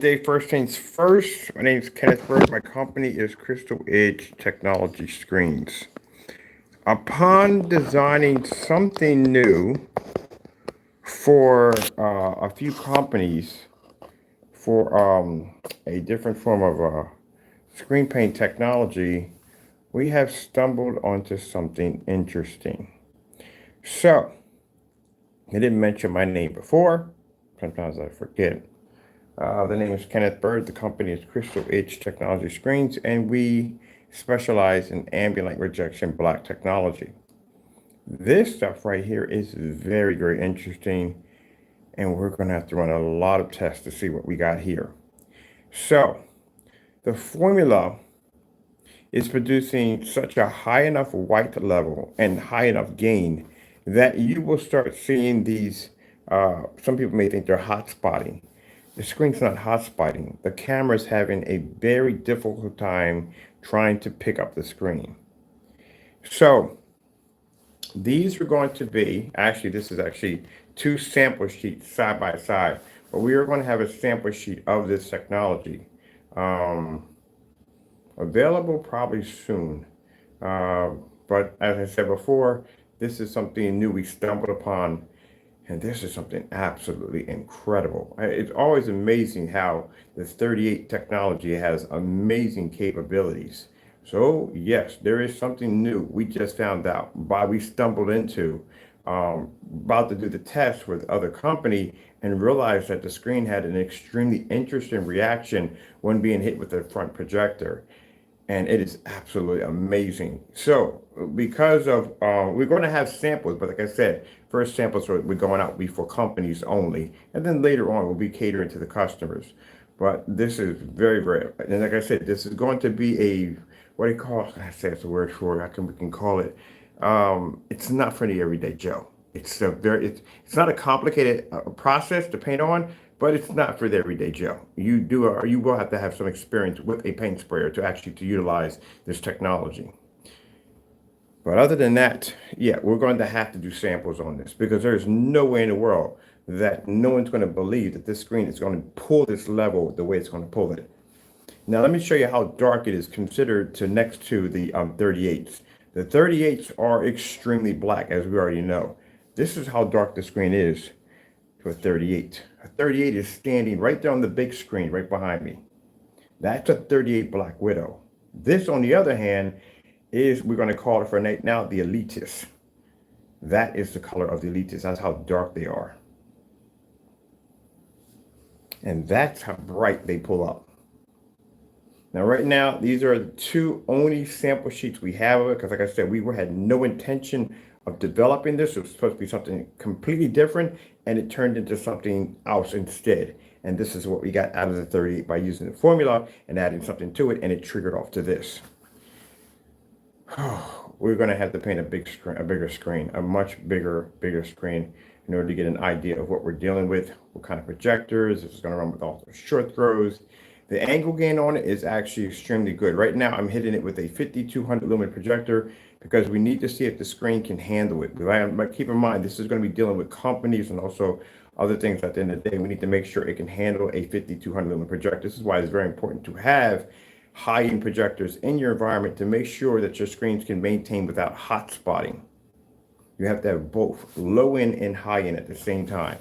Day first things first. My name is Kenneth Bird. My company is Crystal Edge Technology Screens. Upon designing something new for a few companies for a different form of screen paint technology, we have stumbled onto something interesting. So, I didn't mention my name before. Sometimes I forget. The name is Kenneth Bird. The company is Crystal Edge Technology Screens, and we specialize in ambient rejection black technology. This stuff right here is very, very interesting, and we're going to have to run a lot of tests to see what we got here. So, the formula is producing such a high enough white level and high enough gain that you will start seeing these. Some people may think they're hot spotting. The screen's not hot spotting. The camera's having a very difficult time trying to pick up the screen. So these are going to be, actually, this is actually two sample sheets side by side, but we are going to have a sample sheet of this technology available probably soon. But as I said before, this is something new we stumbled upon, and this is something absolutely incredible. It's always amazing how this 38 technology has amazing capabilities. So yes, there is something new we just found out by we stumbled into about to do the test with other company and realized that the screen had an extremely interesting reaction when being hit with the front projector, and it is absolutely amazing. So, because of we're going to have samples, but like I said, first samples we're going out before companies only, and then later on we'll be catering to the customers. But this is very, very, and like I said, this is going to be a what do you call? I say it's a word for it. We can call it. It's not for the everyday Joe. It's not a complicated process to paint on, but it's not for the everyday Joe. You do or you will have to have some experience with a paint sprayer to actually to utilize this technology. But other than that, yeah, we're going to have to do samples on this because there's no way in the world that no one's going to believe that this screen is going to pull this level the way it's going to pull it. Now let me show you how dark it is considered to next to the 38s. The 38s are extremely black, as we already know. This is how dark the screen is to a 38. A 38 is standing right there on the big screen right behind me. That's a 38 Black Widow. This, on the other hand, is, we're going to call it for now, the Elitist. That is the color of the Elitist. That's how dark they are. And that's how bright they pull up. Now, right now, these are the two only sample sheets we have of it, because like I said, we had no intention of developing this. It was supposed to be something completely different, and it turned into something else instead. And this is what we got out of the 38 by using the formula and adding something to it, and it triggered off to this. We're going to have to paint a bigger screen, a much bigger screen in order to get an idea of what we're dealing with, what kind of projectors. This is going to run with all the short throws. The angle gain on it is actually extremely good. Right now, I'm hitting it with a 5200 lumen projector because we need to see if the screen can handle it. But keep in mind, this is going to be dealing with companies and also other things at the end of the day. We need to make sure it can handle a 5200 lumen projector. This is why it's very important to have high-end projectors in your environment to make sure that your screens can maintain without hot spotting. You have to have both low end and high end at the same time.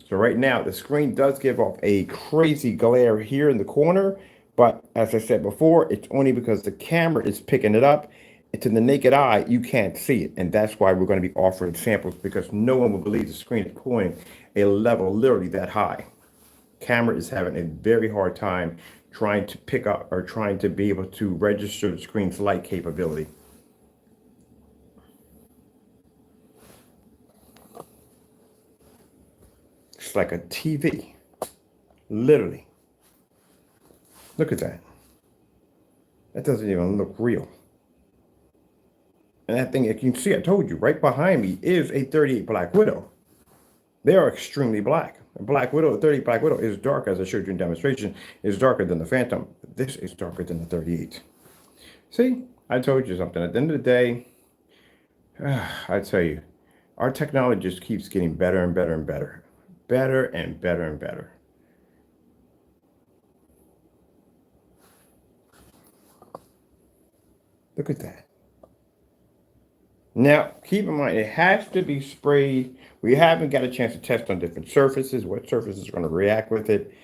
So right now the screen does give off a crazy glare here in the corner, but as I said before, it's only because the camera is picking it up. To the naked eye, you can't see it, and that's why we're going to be offering samples, because no one will believe the screen is pulling a level literally that high. Camera is having a very hard time trying to pick up or trying to be able to register the screen's light capability. It's like a TV, literally. Look at that. That doesn't even look real. And that thing, if you can see, I told you, right behind me is a 38 Black Widow. They are extremely black. A Black Widow, a 38 Black Widow is dark, as I showed you in demonstration, is darker than the Phantom. This is darker than the 38. See, I told you something. At the end of the day, I tell you, our technology just keeps getting better and better and better. Better and better and better. Look at that. Now, keep in mind, it has to be sprayed. We haven't got a chance to test on different surfaces, what surfaces are going to react with it.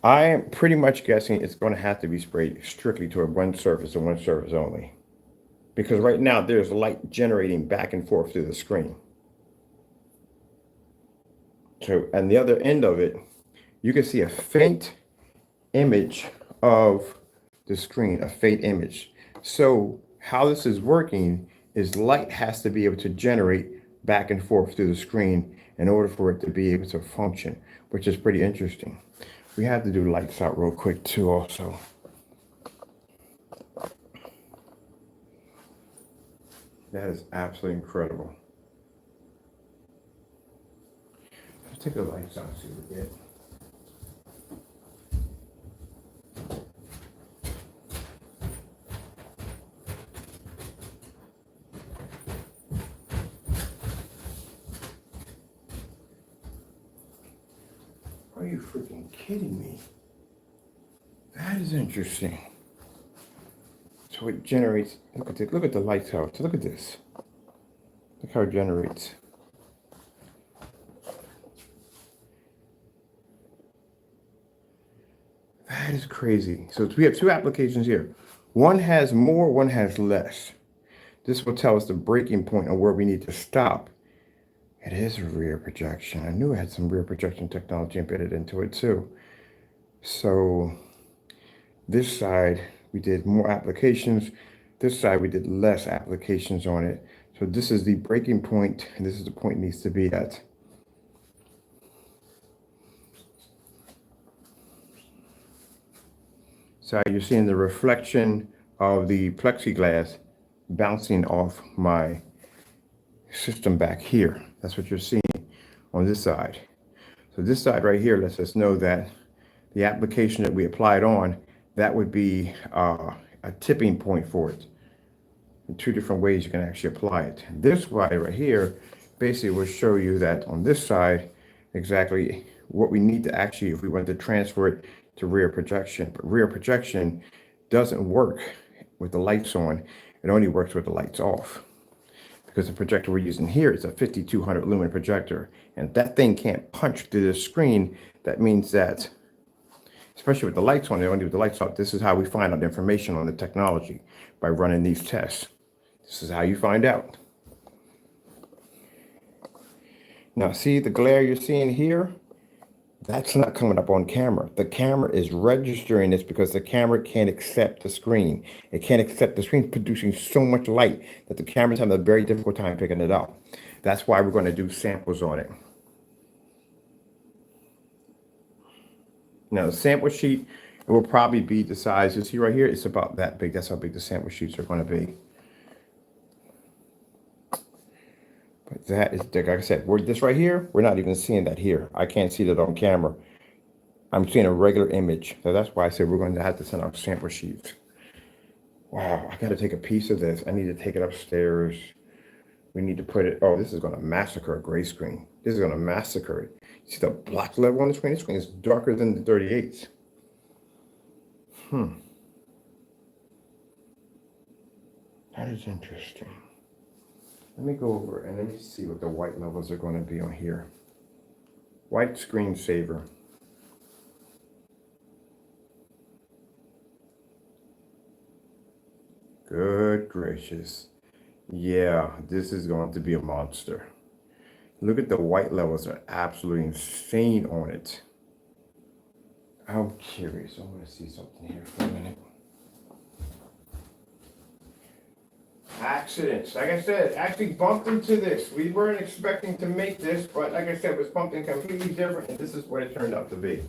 I am pretty much guessing it's going to have to be sprayed strictly to one surface and one surface only. Because right now, there's light generating back and forth through the screen. So, and the other end of it, you can see a faint image of the screen, a faint image. So how this is working is light has to be able to generate back and forth through the screen in order for it to be able to function, which is pretty interesting. We have to do lights out real quick too also. That is absolutely incredible. Let's take the lights out and see what we get. Are you freaking kidding me? That is interesting. So it generates, look at the lights out. So look at this. Look how it generates. That is crazy. So we have two applications here. One has more, one has less. This will tell us the breaking point of where we need to stop. It is a rear projection. I knew it had some rear projection technology embedded into it too. So this side, we did more applications. This side, we did less applications on it. So this is the breaking point, and this is the point it needs to be at. So you're seeing the reflection of the plexiglass bouncing off my system back here. That's what you're seeing on this side. So this side right here lets us know that the application that we applied on, that would be a tipping point for it. In two different ways you can actually apply it. This side right here basically will show you that on this side exactly what we need to actually, if we want to transfer it to rear projection. But rear projection doesn't work with the lights on. It only works with the lights off. Because the projector we're using here is a 5200 lumen projector. And if that thing can't punch through the screen, that means that, especially with the lights on, only with the lights off, this is how we find out information on the technology, by running these tests. This is how you find out. Now see the glare you're seeing here? That's not coming up on camera. The camera is registering this because the camera can't accept the screen. It can't accept the screen producing so much light that the camera's having a very difficult time picking it up. That's why we're going to do samples on it. Now the sample sheet, it will probably be the size you see right here. It's about that big. That's how big the sample sheets are going to be. But that is, like I said, this right here, we're not even seeing that here. I can't see that on camera. I'm seeing a regular image. So that's why I said we're going to have to send out sample sheets. Wow, I got to take a piece of this. I need to take it upstairs. We need to put it, oh, this is going to massacre a gray screen. This is going to massacre it. You see the black level on the screen? This screen is darker than the 38s. That is interesting. Let me go over and let me see what the white levels are going to be on here. White screensaver. Good gracious. Yeah, this is going to be a monster. Look at the white levels, are absolutely insane on it. I'm curious. I want to see something here for a minute. Accidents. Like I said, actually bumped into this. We weren't expecting to make this, but like I said, it was something completely different, and this is what it turned out to be.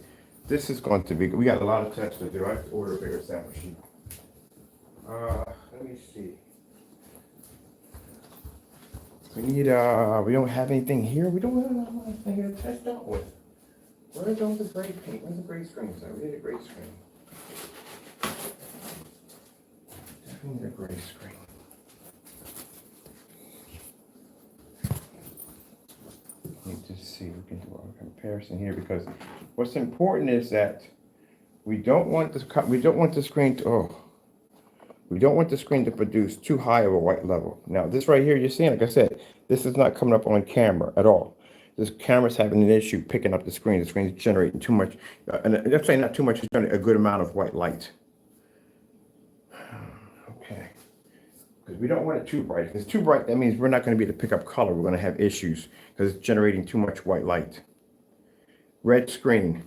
This is going to be, we got a lot of tests to do. I have to order a bigger sample sheet. Let me see. We need, we don't have anything here. We don't have anything here to test out with. Where's all the gray paint? Where's the gray screens? We need a gray screen. Definitely need a gray screen. Need to see, we can do a comparison here, because what's important is that we don't want the screen to, We don't want the screen to produce too high of a white level. Now, this right here you're seeing, like I said, this is not coming up on camera at all. This camera's having an issue picking up the screen. The screen's generating too much, and let's say not too much, it's generating a good amount of white light. Okay, because we don't want it too bright. If it's too bright, that means we're not going to be able to pick up color. We're going to have issues because it's generating too much white light. Red screen.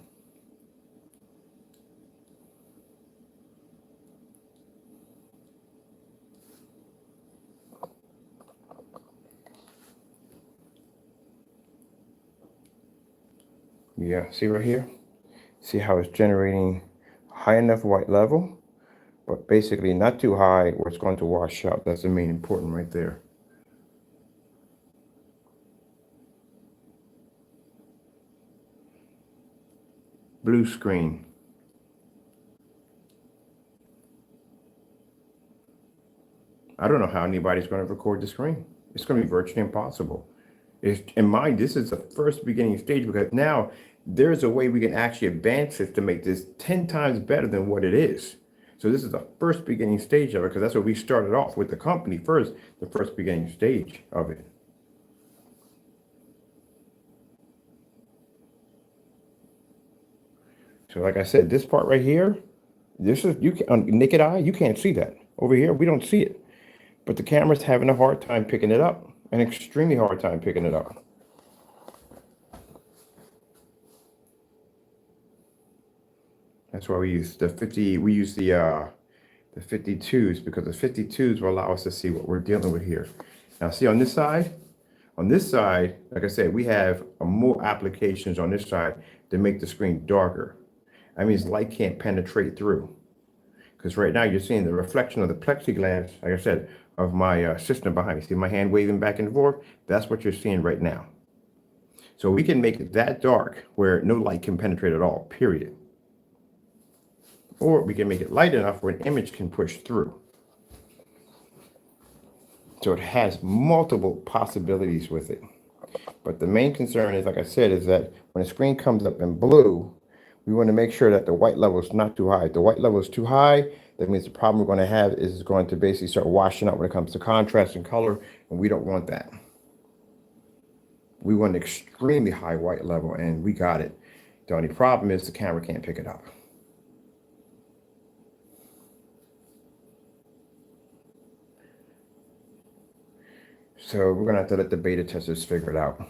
Yeah, see right here? See how it's generating high enough white level, but basically not too high where it's going to wash out. That's the main important right there. Blue screen. I don't know how anybody's going to record the screen. It's going to be virtually impossible. In mind, this is the first beginning stage because now there's a way we can actually advance it to make this 10 times better than what it is. So this is the first beginning stage of it because that's what we started off with the company first, the first beginning stage of it. So like I said, this part right here, this is, you can, on naked eye, you can't see that. Over here, we don't see it. But the camera's having a hard time picking it up, an extremely hard time picking it up. That's why we use the 52s because the 52s will allow us to see what we're dealing with here. Now see on this side, like I said, we have more applications on this side to make the screen darker. That means light can't penetrate through. Because right now you're seeing the reflection of the plexiglass, like I said, of my system behind me. See my hand waving back and forth? That's what you're seeing right now. So we can make it that dark where no light can penetrate at all, period. Or we can make it light enough where an image can push through. So it has multiple possibilities with it. But the main concern is, like I said, is that when the screen comes up in blue, we want to make sure that the white level is not too high. If the white level is too high, that means the problem we're going to have is it's going to basically start washing out when it comes to contrast and color, and we don't want that. We want an extremely high white level, and we got it. The only problem is the camera can't pick it up. So we're going to have to let the beta testers figure it out.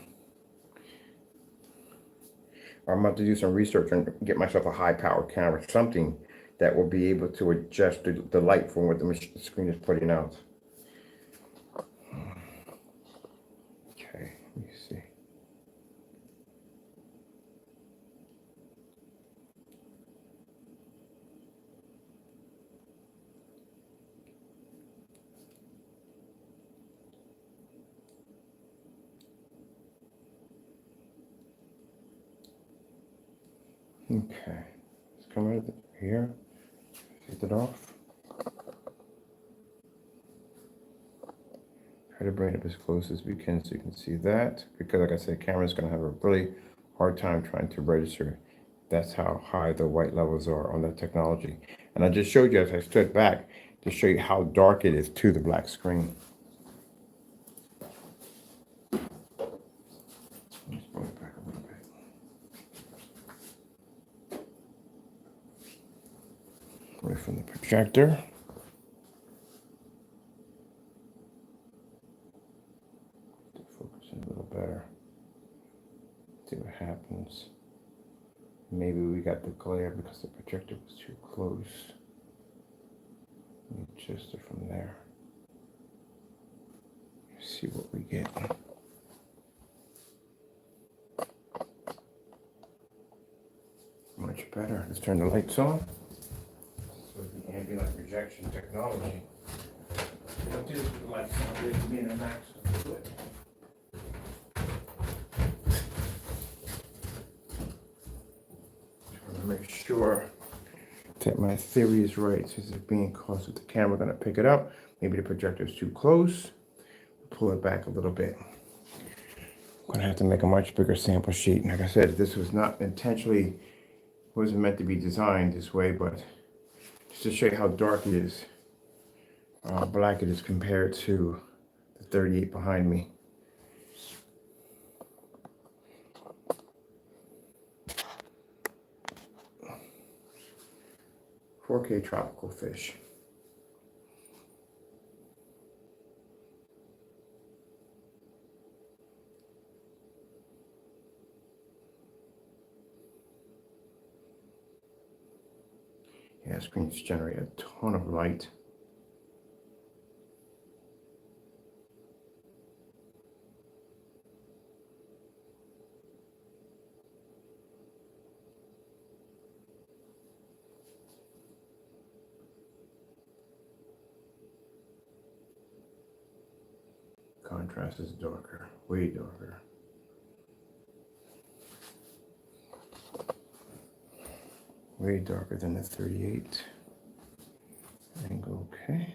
I'm about to do some research and get myself a high-powered camera, something that will be able to adjust the light from what the screen is putting out. Okay, let me see. Okay, let's come right here, take it off. Try to bring it up as close as we can so you can see that, because like I said, the camera's going to have a really hard time trying to register. That's how high the white levels are on that technology. And I just showed you as I stood back to show you how dark it is to the black screen. Let's bring it back a little bit. Away from the projector. Focus in a little better. See what happens. Maybe we got the glare because the projector was too close. Let me adjust it from there. See what we get. Much better. Let's turn the lights on. So the ambient projection technology. What is the lights on? There's me and a max of it. Trying to make sure that my theory is right. Since it's being close with the camera, going to pick it up. Maybe the projector is too close. Pull it back a little bit. I'm going to have to make a much bigger sample sheet. Like I said, this was not intentionally, wasn't meant to be designed this way, but just to show you how dark it is. black it is compared to the 38 behind me. $4K tropical fish. Yeah, screens generate a ton of light. Contrast is darker, way darker. Way darker than the 38. Angle, okay.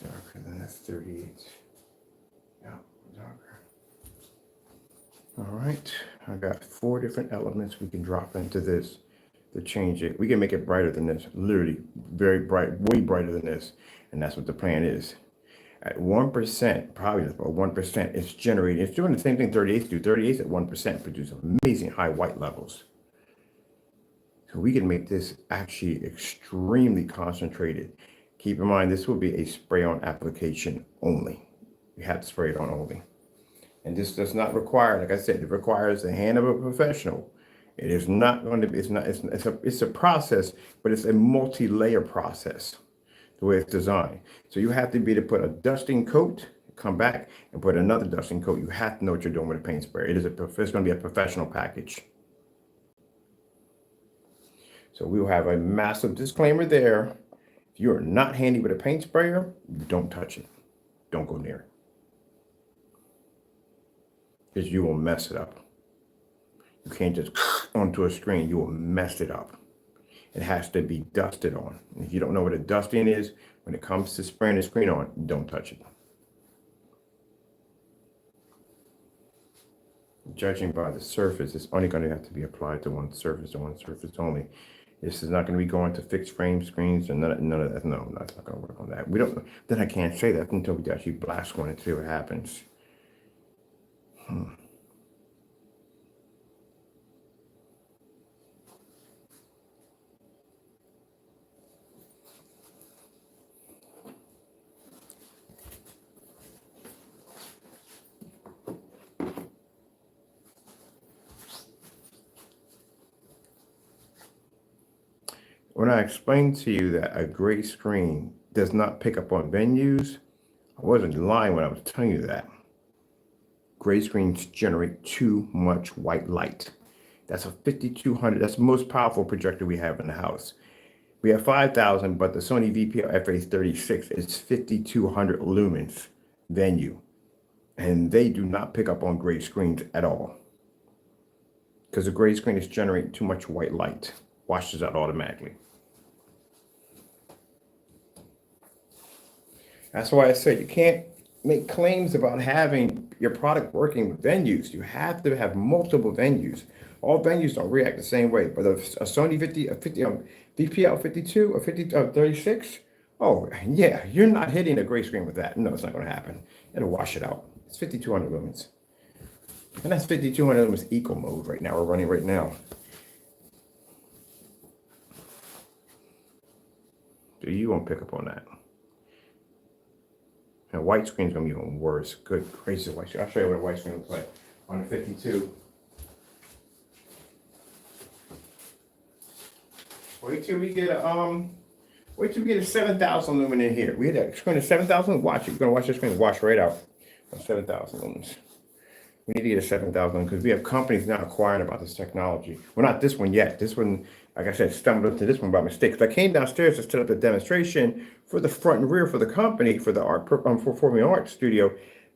Darker than the 38. Yeah, darker. All right, I got 4 different elements we can drop into this to change it. We can make it brighter than this, literally very bright, way brighter than this. And that's what the plan is. At 1%, probably just about 1%, it's generating, it's doing the same thing 38s do. 38s at 1% produce amazing high white levels. So we can make this actually extremely concentrated. Keep in mind, this will be a spray-on application only. You have to spray it on only. And this does not require, like I said, it requires the hand of a professional. It is not going to be, it's a process, but it's a multi-layer process, the way it's designed. So you have to be to put a dusting coat, come back and put another dusting coat. You have to know what you're doing with a paint sprayer. It's going to be a professional package. So we will have a massive disclaimer there. If you are not handy with a paint sprayer, don't touch it. Don't go near it. Because you will mess it up. You can't just onto a screen. You will mess it up. It has to be dusted on. And if you don't know what a dusting is, when it comes to spraying the screen on, don't touch it. Judging by the surface, it's only going to have to be applied to one surface only. This is not going to be going to fixed frame screens and none of that. No, that's not going to work on that. We don't. Then I can't say that until we actually blast one and see what happens. When I explained to you that a gray screen does not pick up on venues, I wasn't lying when I was telling you that. Gray screens generate too much white light. That's a 5200, that's the most powerful projector we have in the house. We have 5,000, but the Sony VPL FA36 is 5200 lumens venue. And they do not pick up on gray screens at all. Because the gray screen is generating too much white light. Washes out automatically. That's why I said you can't make claims about having your product working with venues. You have to have multiple venues. All venues don't react the same way. But a Sony VPL 52 or 36, oh yeah, you're not hitting a gray screen with that. No, it's not going to happen. It'll wash it out. It's 5200 lumens. And that's 5200 lumens eco mode right now. We're running right now. So you won't pick up on that. And white screen's gonna be even worse. Good gracious, white screen. I'll show you what a white screen looks like on the 52. Wait till we get a 7,000 lumen in here. We had a screen of 7,000. Watch it. You're gonna watch this screen wash right out on 7,000 lumens. We need to get a 7,000 because we have companies now acquiring about this technology. Well, not this one yet. This one, like I said, stumbled into this one by mistake. Because I came downstairs to set up the demonstration for the front and rear for the company, for the for Formula Art studio.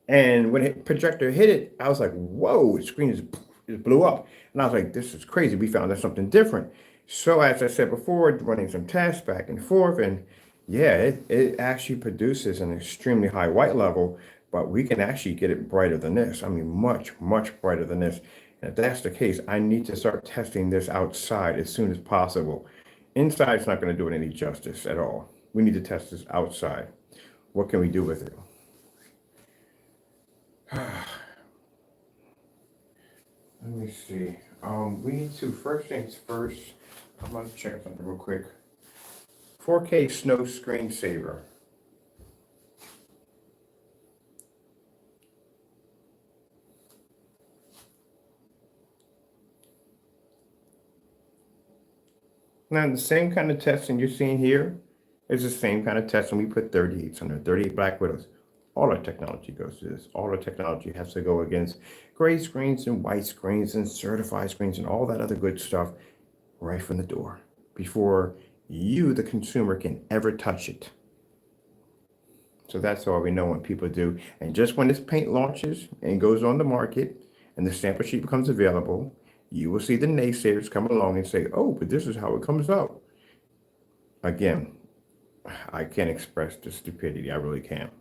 And when the projector hit it, I was like, whoa, the screen just blew up. And I was like, this is crazy. We found out something different. So as I said before, running some tests back and forth, and yeah, it actually produces an extremely high white level. but we can actually get it brighter than this. I mean, much, much brighter than this. And if that's the case, I need to start testing this outside as soon as possible. Inside, it's not going to do it any justice at all. We need to test this outside. What can we do with it? Let me see. We need to, first things first, I'm going to check something real quick. 4K snow screensaver. Now, the same kind of testing you're seeing here is the same kind of testing we put 38s on there, 38 Black Widows. All our technology goes to this. All our technology has to go against gray screens and white screens and certified screens and all that other good stuff right from the door before you, the consumer, can ever touch it. So that's all we know when people do. And just when this paint launches and goes on the market and the sample sheet becomes available, you will see the naysayers come along and say, oh, but this is how it comes out. Again, I can't express the stupidity. I really can't.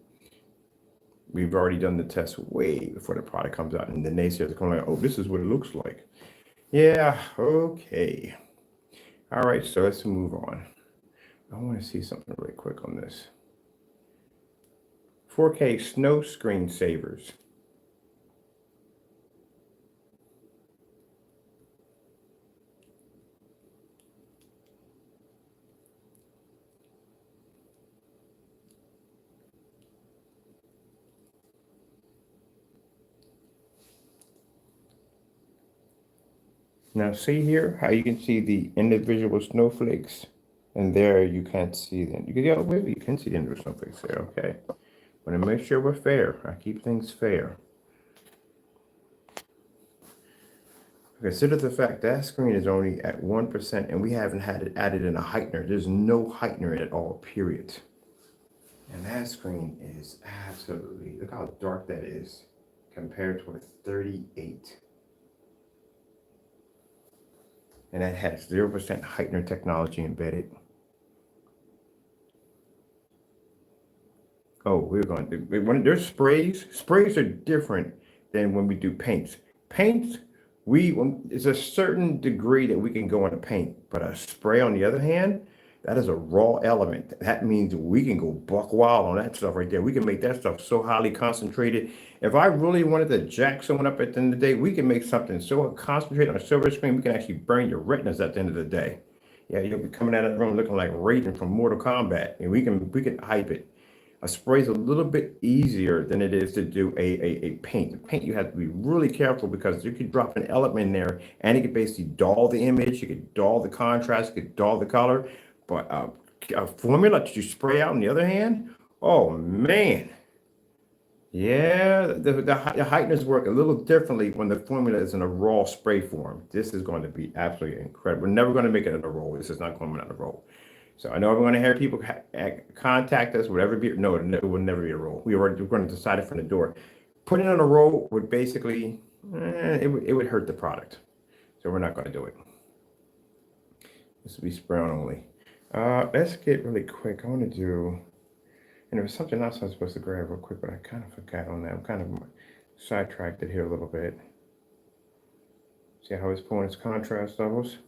We've already done the test way before the product comes out, and the naysayers are coming like, oh, this is what it looks like. Yeah, okay. All right, so let's move on. I want to see something really quick on this. 4K snow screensavers. Now see here how you can see the individual snowflakes, and there you can't see them. You can, yeah, wait, you can see the individual snowflakes there, okay. But to make sure we're fair, I keep things fair. Consider the fact that screen is only at 1% and we haven't had it added in a heightener. There's no heightener at all, period. And that screen is absolutely, look how dark that is compared to a 38. And that has 0% heightener technology embedded. Oh, we're going to, when there's sprays, sprays are different than when we do paints. Paints, it's a certain degree that we can go into paint, but a spray on the other hand, that is a raw element. That means we can go buck wild on that stuff right there. We can make that stuff so highly concentrated. If I really wanted to jack someone up at the end of the day, we can make something so concentrated on a silver screen, we can actually burn your retinas at the end of the day. Yeah, you'll be coming out of the room looking like Raiden from Mortal Kombat, and we can hype it. A spray is a little bit easier than it is to do a paint. The paint, you have to be really careful because you could drop an element in there and it could basically dull the image, you could dull the contrast, you could dull the color. But a formula that you spray out on the other hand, oh man. Yeah, the heighteners work a little differently when the formula is in a raw spray form. This is going to be absolutely incredible. We're never going to make it in a roll. This is not coming out of a roll. So I know we're going to have people contact us, whatever be. No, it will never be a roll. We're going to decide it from the door. Putting it on a roll would basically, it would hurt the product. So we're not going to do it. This will be spray on only. Let's get really quick. I want to do, and there was something else I was supposed to grab real quick, but I kind of forgot on that. I'm kind of sidetracked it here a little bit. See how it's pulling its contrast levels?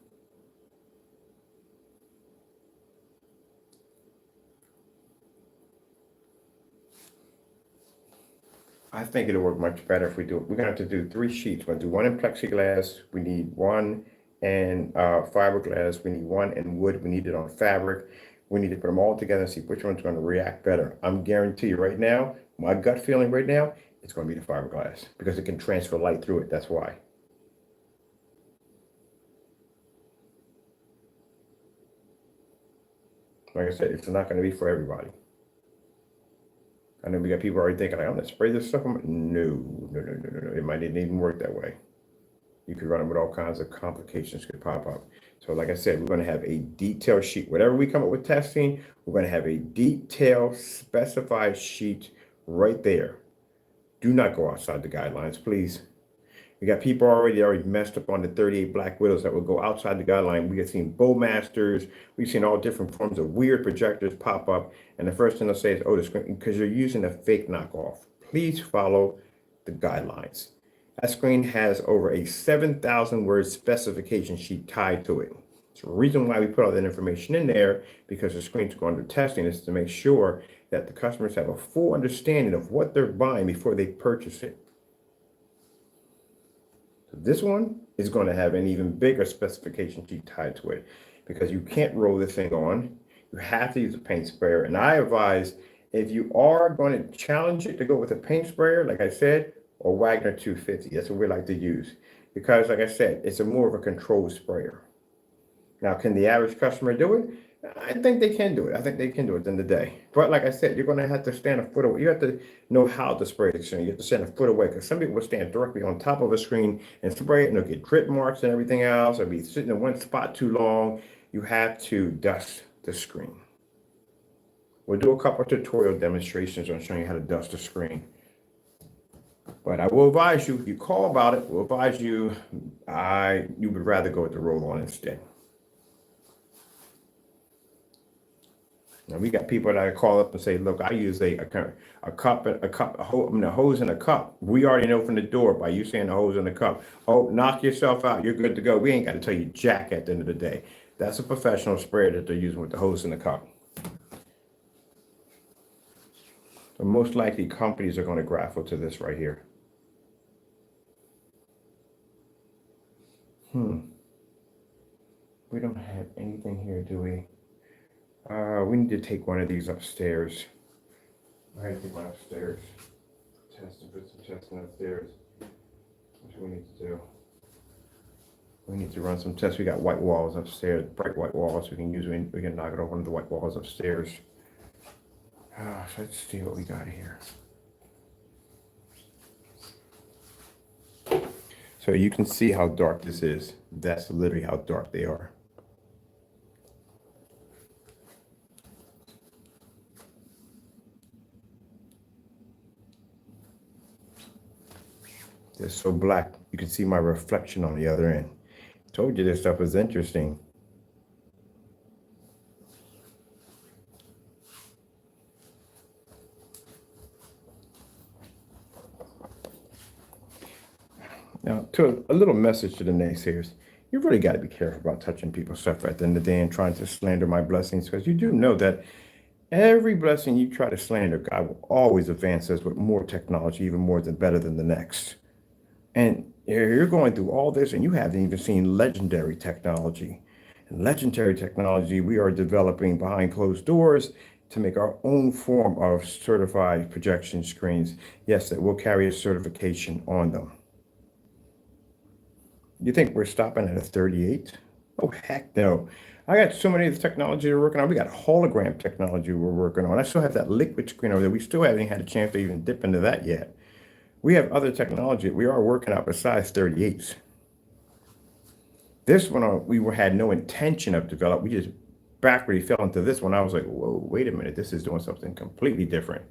I think it'll work much better if we do it. We're going to have to do 3 sheets. We're going to do 1 in plexiglass. We need 1 in fiberglass. We need 1 in wood. We need it on fabric. We need to put them all together and see which one's going to react better. I'm guarantee you right now, my gut feeling right now, it's going to be the fiberglass because it can transfer light through it. That's why. Like I said, it's not going to be for everybody. I know we got people already thinking, like, I'm going to spray this stuff. No. It might not even work that way. You could run it with all kinds of complications could pop up. So like I said, we're going to have a detailed sheet. Whatever we come up with testing, we're going to have a detailed specified sheet right there. Do not go outside the guidelines, please. We got people already messed up on the 38 Black Widows that will go outside the guideline. We have seen Bowmasters. We've seen all different forms of weird projectors pop up. And the first thing they'll say is, oh, the screen, because you're using a fake knockoff. please follow the guidelines. That screen has over a 7,000 word specification sheet tied to it. So the reason why we put all that information in there, because the screens go under testing, is to make sure that the customers have a full understanding of what they're buying before they purchase it. So this one is going to have an even bigger specification sheet tied to it, because you can't roll this thing on. You have to use a paint sprayer. And I advise, if you are going to challenge it, to go with a paint sprayer, like I said, or Wagner 250. That's what we like to use. Because like I said, it's a more of a controlled sprayer. Now, can the average customer do it? I think they can do it. I think they can do it at the end of the day. But like I said, you're going to have to stand a foot away. You have to know how to spray the screen. You have to stand a foot away, because some people will stand directly on top of a screen and spray it, and they'll get drip marks and everything else, or be sitting in one spot too long. You have to dust the screen. We'll do a couple of tutorial demonstrations on showing you how to dust the screen. But I will advise you, if you call about it, we'll advise you, you would rather go with the roll-on instead. Now we got people that call up and say, "Look, I use a hose in a cup." We already know from the door by you saying the hose in the cup. Oh, knock yourself out. You're good to go. We ain't got to tell you jack at the end of the day. That's a professional sprayer that they're using with the hose in the cup. So most likely companies are going to grapple to this right here. We don't have anything here, do we? We need to take one of these upstairs. I had to take one upstairs. Put some testing upstairs. What do we need to do? We need to run some tests. We got white walls upstairs, bright white walls we can use. We can knock it off one of the white walls upstairs. Let's see what we got here. So you can see how dark this is. That's literally how dark they are. They're so black, you can see my reflection on the other end. Told you this stuff was interesting. Now, to a little message to the naysayers, you really got to be careful about touching people's stuff at the end of the day and trying to slander my blessings, because you do know that every blessing you try to slander, God will always advance us with more technology, even more than better than the next. And you're going through all this and you haven't even seen legendary technology. And legendary technology we are developing behind closed doors to make our own form of certified projection screens. Yes, that will carry a certification on them. You think we're stopping at a 38? Oh, heck no. I got so many of the technology we're working on. We got hologram technology we're working on. I still have that liquid screen over there. We still haven't had a chance to even dip into that yet. We have other technology we are working out besides 38s. This one we had no intention of developing. We just backwardly fell into this one. I was like, whoa, wait a minute. This is doing something completely different.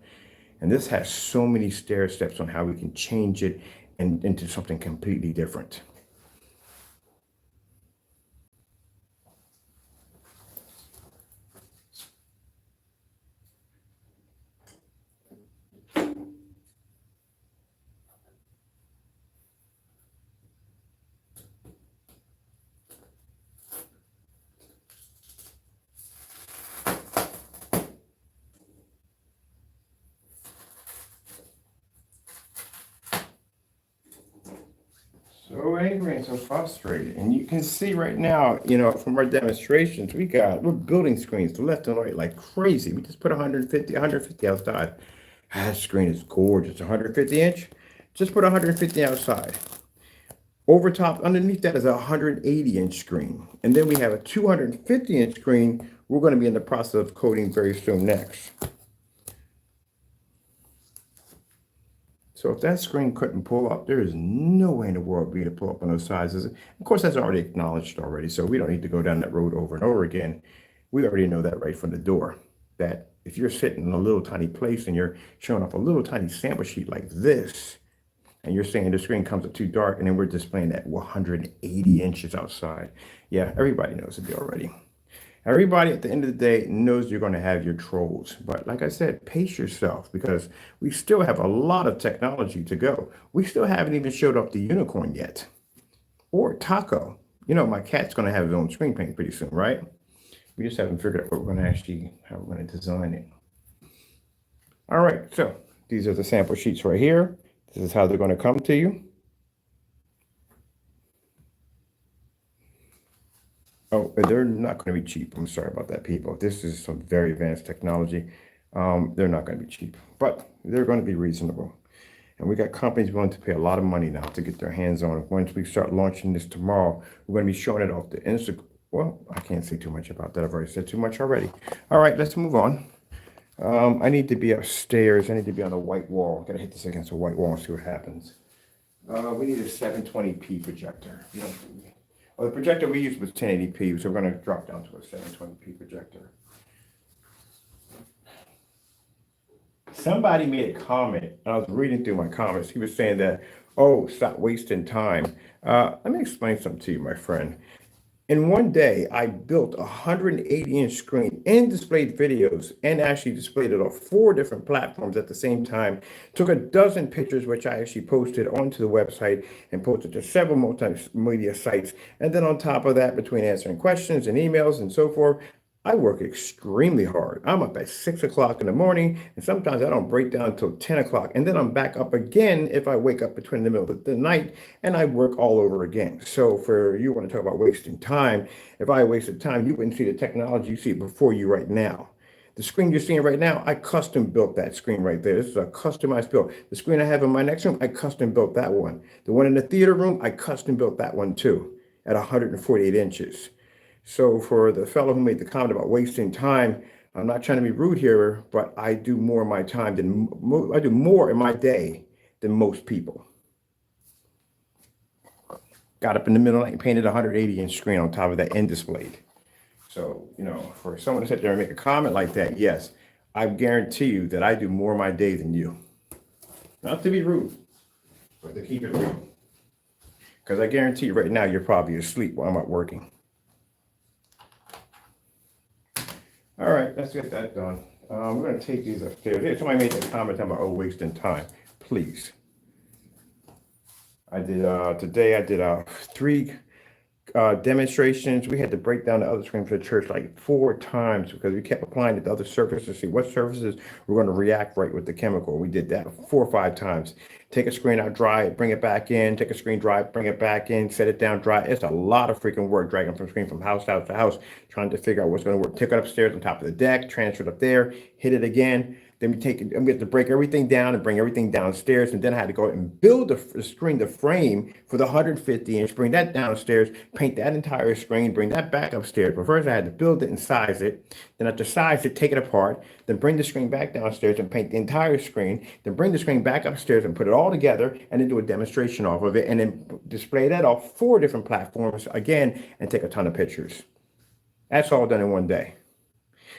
And this has so many stair steps on how we can change it and into something completely different. So angry and so frustrated. And you can see right now, from our demonstrations, we're building screens to left and right like crazy. We just put 150 outside. That screen is gorgeous. 150 inch. Just put 150 outside. Over top, underneath that is a 180 inch screen. And then we have a 250 inch screen we're going to be in the process of coating very soon next. So if that screen couldn't pull up, there is no way in the world we to pull up on those sizes. Of course, that's already acknowledged already, so we don't need to go down that road over and over again. We already know that right from the door, that if you're sitting in a little tiny place and you're showing off a little tiny sample sheet like this, and you're saying the screen comes up too dark, and then we're displaying that 180 inches outside. Yeah, everybody knows the deal already. Everybody at the end of the day knows you're going to have your trolls. But like I said, pace yourself because we still have a lot of technology to go. We still haven't even showed off the unicorn yet or taco. You know, my cat's going to have his own screen paint pretty soon, right? We just haven't figured out what we're going to actually, how we're going to design it. All right, so these are the sample sheets right here. This is how they're going to come to you. Oh, they're not going to be cheap. I'm sorry about that, people. This is some very advanced technology. They're not going to be cheap, but they're going to be reasonable. And we got companies willing to pay a lot of money now to get their hands on it. Once we start launching this tomorrow, we're going to be showing it off the Instagram. Well, I can't say too much about that. I've already said too much already. All right, let's move on. I need to be upstairs. I need to be on the white wall. Got to hit this against the white wall and see what happens. We need a 720p projector. Well, the projector we used was 1080p, so we're going to drop down to a 720p projector. Somebody made a comment. I was reading through my comments. He was saying that, oh, stop wasting time. Let me explain something to you, my friend. In one day, I built a 180-inch screen and displayed videos and actually displayed it on 4 different platforms at the same time. Took a dozen pictures, which I actually posted onto the website and posted to several multimedia sites. And then on top of that, between answering questions and emails and so forth, I work extremely hard. I'm up at 6 o'clock in the morning, and sometimes I don't break down until 10 o'clock. And then I'm back up again if I wake up between the middle of the night, and I work all over again. So for you want to talk about wasting time, if I wasted time, you wouldn't see the technology you see before you right now. The screen you're seeing right now, I custom built that screen right there. This is a customized build. The screen I have in my next room, I custom built that one. The one in the theater room, I custom built that one too at 148 inches. So for the fellow who made the comment about wasting time, I'm not trying to be rude here, but I do more in my time than I do more in my day than most people. Got up in the middle of the night and painted a 180-inch screen on top of that and displayed. So, you know, for someone to sit there and make a comment like that, yes, I guarantee you that I do more in my day than you. Not to be rude, but to keep it real. Because I guarantee you right now, you're probably asleep while I'm out working. All right, let's get that done. We're going to take these upstairs. Hey, somebody made a comment about, oh, wasting time. Please. I did, today I did 3 demonstrations. We had to break down the other screen for the church like 4 times because we kept applying it to other surfaces to see what surfaces were going to react right with the chemical. We did that 4 or 5 times. Take a screen out, dry it, bring it back in, take a screen, dry it, bring it back in, set it down, dry it. It's a lot of freaking work dragging from screen from house to house, trying to figure out what's going to work. Take it upstairs on top of the deck, transfer it up there, hit it again. Then we take it and we have to break everything down and bring everything downstairs. And then I had to go and build the screen, the frame for the 150-inch, bring that downstairs, paint that entire screen, bring that back upstairs. But first I had to build it and size it. Then after size it, take it apart, then bring the screen back downstairs and paint the entire screen, then bring the screen back upstairs and put it all together and then do a demonstration off of it and then display that off 4 different platforms again and take a ton of pictures. That's all done in one day.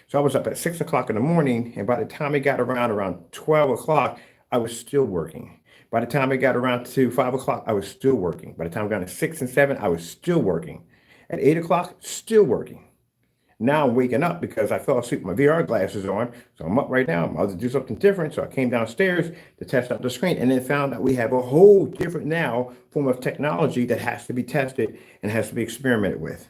So I was up at 6 o'clock in the morning, and by the time it got around 12 o'clock, I was still working. By the time it got around to 5 o'clock, I was still working. By the time it got to 6 and 7, I was still working. At 8 o'clock, still working. Now I'm waking up because I fell asleep with my VR glasses on. So I'm up right now. I'm about to do something different. So I came downstairs to test out the screen and then found that we have a whole different now form of technology that has to be tested and has to be experimented with.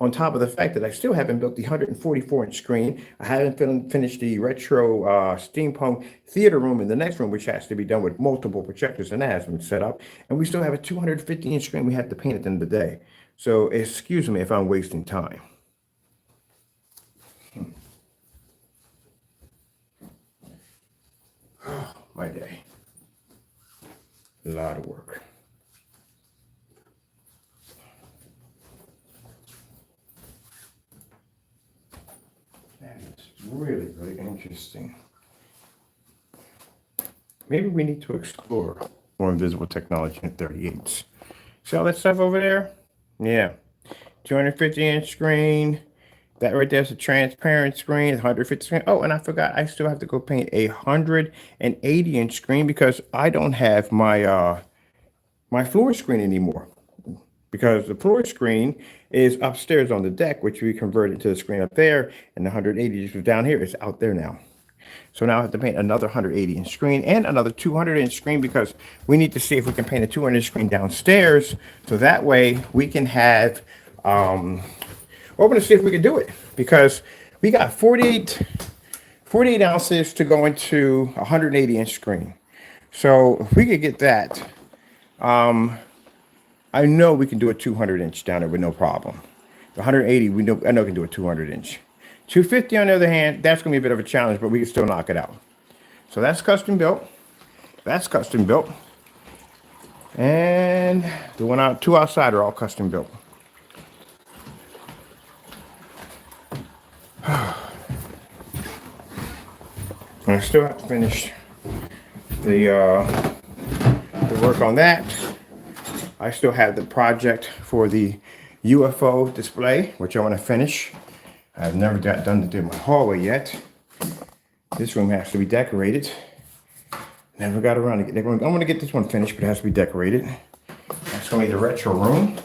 On top of the fact that I still haven't built the 144-inch screen, I haven't finished the retro steampunk theater room in the next room, which has to be done with multiple projectors, and that has been set up. And we still have a 250-inch screen we have to paint at the end of the day. So excuse me if I'm wasting time. My day. A lot of work. Really, really interesting. Maybe we need to explore more invisible technology in 38s. See all that stuff over there? Yeah. 250-inch screen. That right there is a transparent screen, 150 screen. Oh, and I forgot, I still have to go paint a 180-inch screen because I don't have my my floor screen anymore. because the floor screen is upstairs on the deck, which we converted to the screen up there, and the 180 which was down here is out there now. So now I have to paint another 180-inch screen and another 200-inch screen because we need to see if we can paint a 200-inch screen downstairs. So that way we can have, we're going to see if we can do it because we got 48 ounces to go into a 180-inch screen. So if we could get that, I know we can do a 200-inch down there with no problem. The 180, I know we can do a 200-inch. 250 on the other hand, that's going to be a bit of a challenge, but we can still knock it out. So that's custom built. That's custom built. And the two outside are all custom built. I still have to finish the work on that. I still have the project for the UFO display, which I want to finish. I've never got done to do my hallway yet. This room has to be decorated. Never got around to get I'm going to get this one finished, but it has to be decorated. That's going to be the retro room.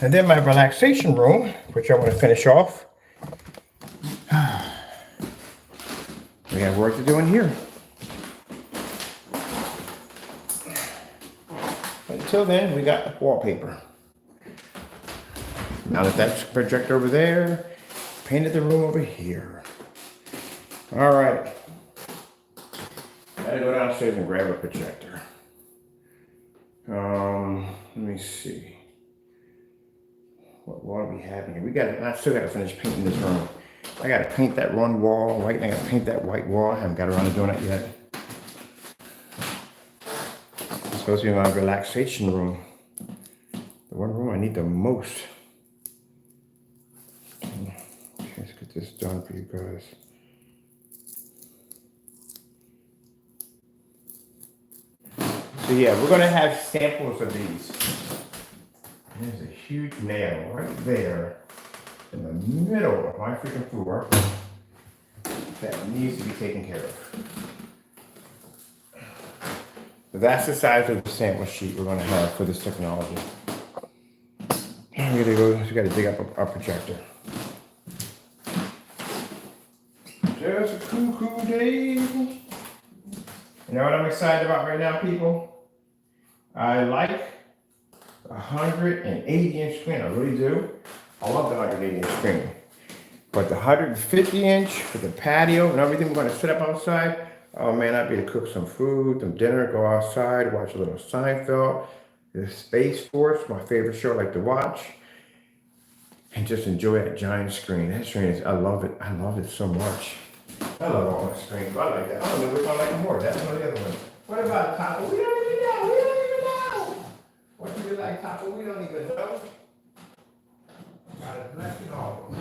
And then my relaxation room, which I want to finish off. We have work to do in here. Until then, we got wallpaper. Now that that's projector over there, painted the room over here. All right. Gotta go downstairs and grab a projector. Let me see. What are we having here? I still gotta finish painting this room. I gotta paint that one wall white, and I gotta paint that white wall. I haven't got around to doing that yet. It's supposed to be my relaxation room. The one room I need the most. Let's get this done for you guys. So yeah, we're gonna have samples of these. There's a huge nail right there in the middle of my freaking floor that needs to be taken care of. So that's the size of the sample sheet we're gonna have for this technology. We gotta dig up our projector. Just a cool day. You know what I'm excited about right now, people? I like 180-inch screen, I really do. I love the 180-inch screen. But the 150-inch for the patio and everything we're going to set up outside, oh man, I'd be to cook some food, some dinner, go outside, watch a little Seinfeld, the Space Force, my favorite show I like to watch, and just enjoy that giant screen. That screen is, I love it so much. I love all my screens, but I like that. I don't know which one I like more, that one or the other one. What about Taco? We don't even know. What do you like, Taco? We don't even know. Got it left and all.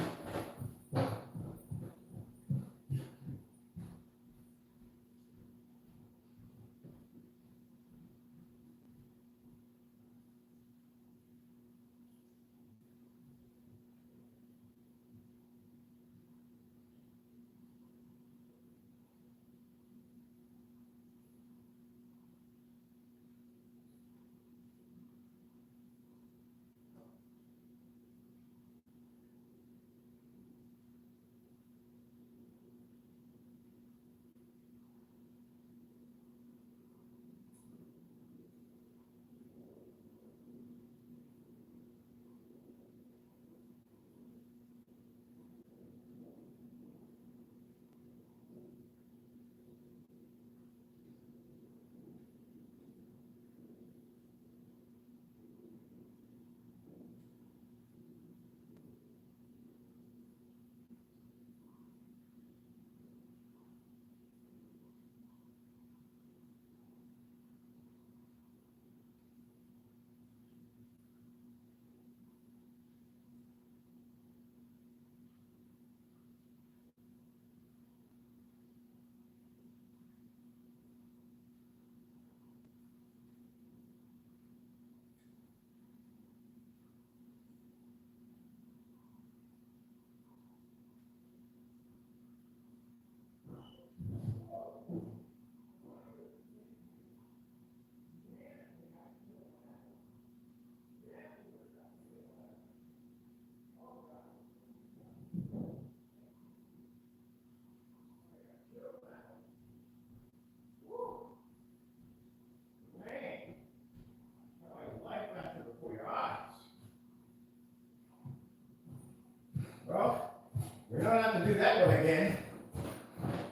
don't have to do that one again.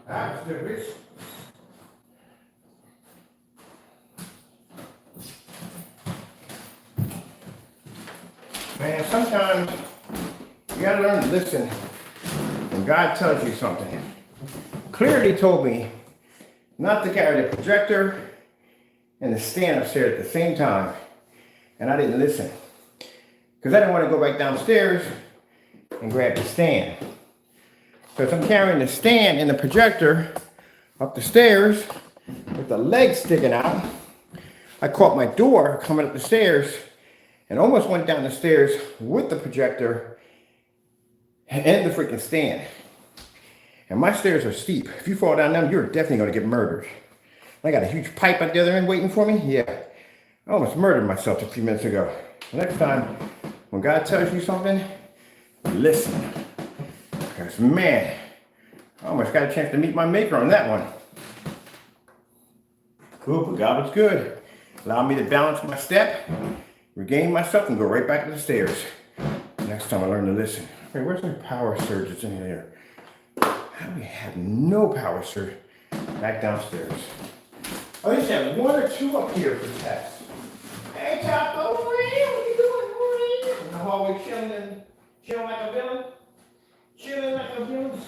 That was good, Rich. Man, sometimes you gotta learn to listen when God tells you something. Clearly told me not to carry the projector and the stand upstairs at the same time. And I didn't listen. Because I didn't want to go back downstairs and grab the stand. So if I'm carrying the stand and the projector up the stairs with the legs sticking out, I caught my door coming up the stairs and almost went down the stairs with the projector and the freaking stand. And my stairs are steep. If you fall down them, you're definitely going to get murdered. I got a huge pipe at the other end waiting for me. Yeah, I almost murdered myself a few minutes ago. Next time, when God tells you something, listen. Because man, I almost got a chance to meet my maker on that one. Cool, but God was good. Allowed me to balance my step, regain myself, and go right back to the stairs. Next time I learn to listen. Hey, where's my power surge that's in here? How do we have no power surge back downstairs? I used to have one or two up here for tests. Hey, Taco, what are you doing? In the hallway chilling like a villain? Chilling like a villain?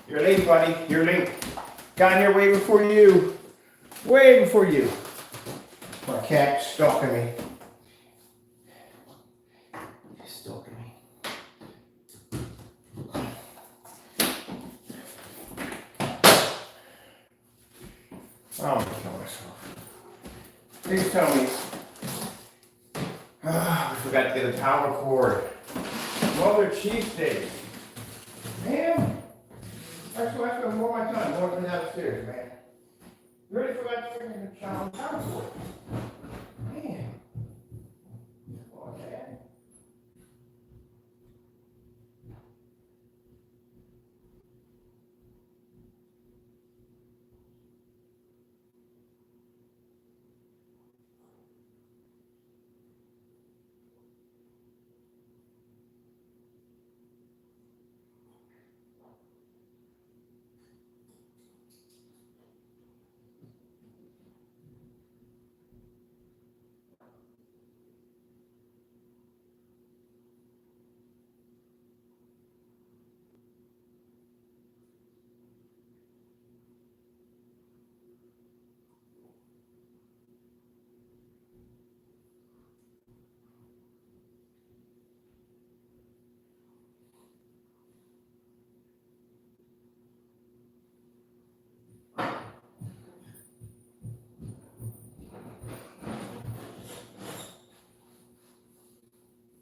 You're late, buddy. You're late. Got here way before you. Way before you. My cat's stalking me. He's stalking me. Oh, I'm gonna kill myself. Please tell me. I forgot to get a power cord. Mother cheesesteak. Man. That's why I spend more of my time going down the stairs, man. You already forgot to bring the power cord. Man. Come on, Dad.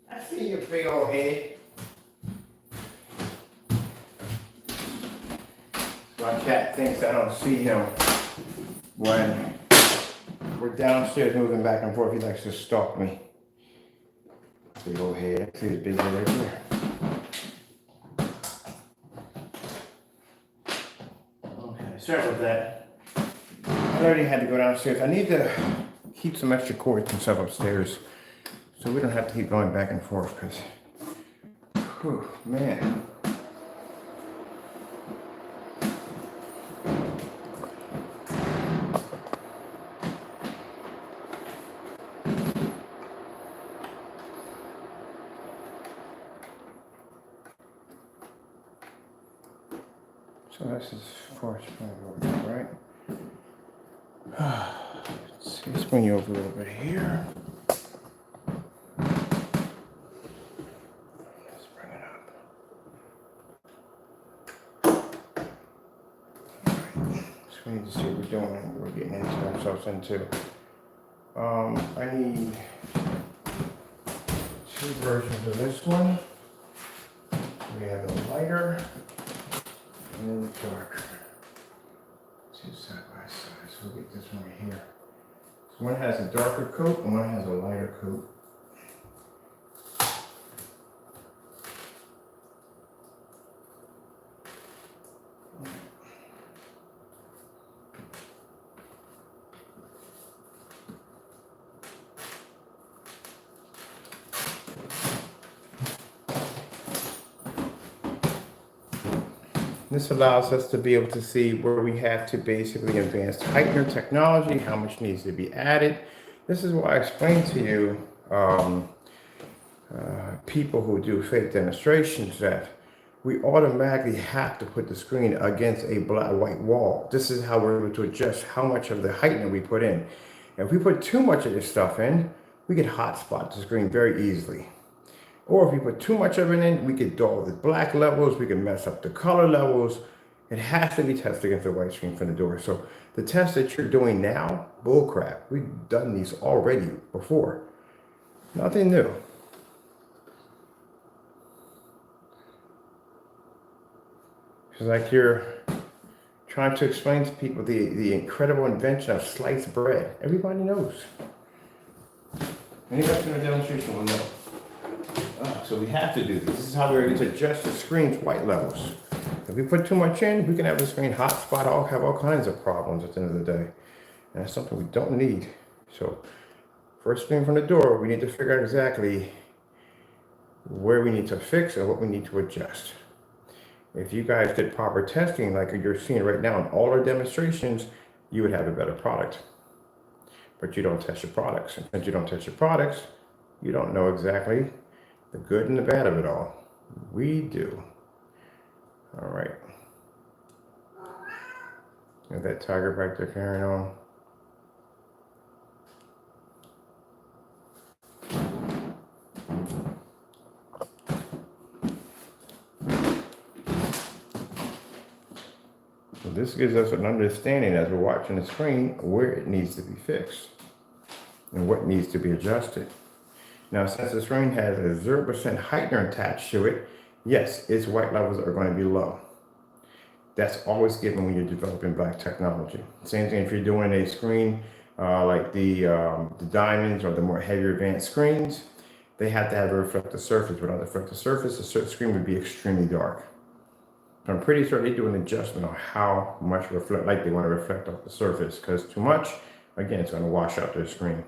I see your big old head. So I cat thinks I don't see him when we're downstairs moving back and forth. He likes to stalk me. Big old head. See his big head right there. Okay, sorry about that. I already had to go downstairs. I need to keep some extra cords and stuff upstairs so we don't have to keep going back and forth because, man. So this is force right? Let's see, let's bring you over a little bit here. Let's bring it up. Alright, so we need to see what we're doing, what we're getting into ourselves into. I need 2 versions of this one. We have the lighter and then the darker. 2 side by side. So we'll get this one right here. So one has a darker coat and one has a lighter coat. This allows us to be able to see where we have to basically advance heightener technology, how much needs to be added. This is why I explained to you, people who do fake demonstrations, that we automatically have to put the screen against a white wall. This is how we're able to adjust how much of the heightener we put in. If we put too much of this stuff in, we get hot spot the screen very easily. Or if we put too much of it in, we could dull the black levels, we can mess up the color levels. It has to be tested against the white screen from the door. So the test that you're doing now, bullcrap. We've done these already before. Nothing new. It's like you're trying to explain to people the incredible invention of sliced bread. Everybody knows. Anybody in a demonstration will know. So we have to do this. This is how we're able to adjust the screen's white levels. If we put too much in, we can have the screen hot spot, have all kinds of problems at the end of the day. And that's something we don't need. So first screen from the door, we need to figure out exactly where we need to fix and what we need to adjust. If you guys did proper testing like you're seeing right now in all our demonstrations, you would have a better product. But you don't test your products. And since you don't test your products, you don't know exactly the good and the bad of it all. We do. All right. Got that tiger back there carrying on. So this gives us an understanding as we're watching the screen where it needs to be fixed and what needs to be adjusted. Now, since the screen has a 0% heightener attached to it, yes, its white levels are going to be low. That's always given when you're developing black technology. Same thing if you're doing a screen like the diamonds or the more heavier advanced screens, they have to have a reflective surface. Without a reflective surface, the screen would be extremely dark. I'm pretty sure they do an adjustment on how much light they want to reflect off the surface, because too much, again, it's going to wash out their screen.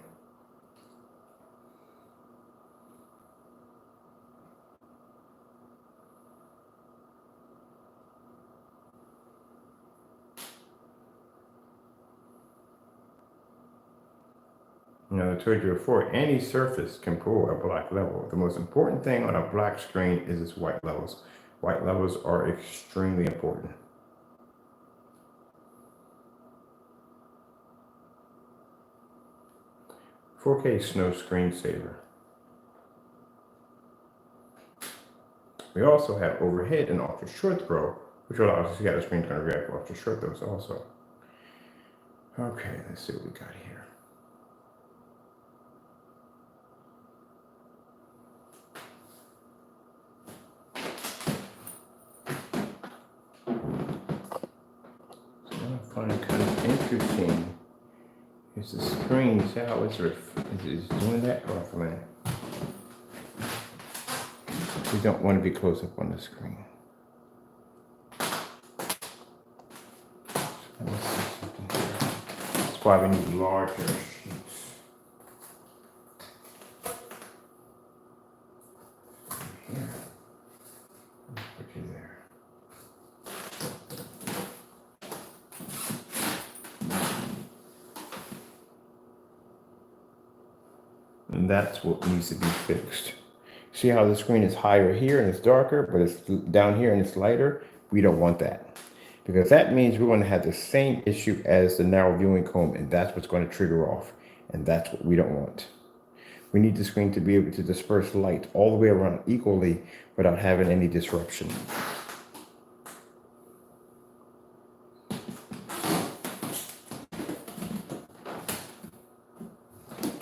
Now, I told you before, any surface can pull a black level. The most important thing on a black screen is its white levels. White levels are extremely important. "4K Snow Screensaver." We also have overhead and ultra short throw, which will allow us to see how the screen's going to react to ultra short throws also. Okay, let's see what we got here. It's the screen. See how it's doing that? Oh, for a minute. We don't want to be close up on the screen. Let's see something here. That's why we need larger sheets. Here. Put you there. And that's what needs to be fixed. See how the screen is higher here and it's darker, but it's down here and it's lighter? We don't want that. Because that means we're going to have the same issue as the narrow viewing cone, and that's what's going to trigger off. And that's what we don't want. We need the screen to be able to disperse light all the way around equally without having any disruption.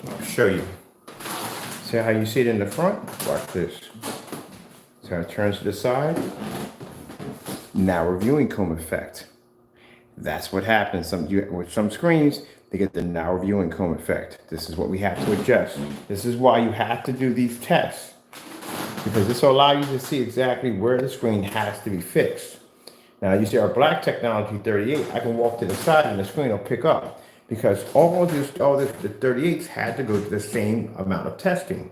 I'll show you. See how you see it in the front? Watch this. See how it turns to the side? Narrow viewing cone effect. That's what happens with some screens. They get the narrow viewing cone effect. This is what we have to adjust. This is why you have to do these tests, because this will allow you to see exactly where the screen has to be fixed. Now you see our black technology 38, I can walk to the side and the screen will pick up, because all the 38s had to go through the same amount of testing.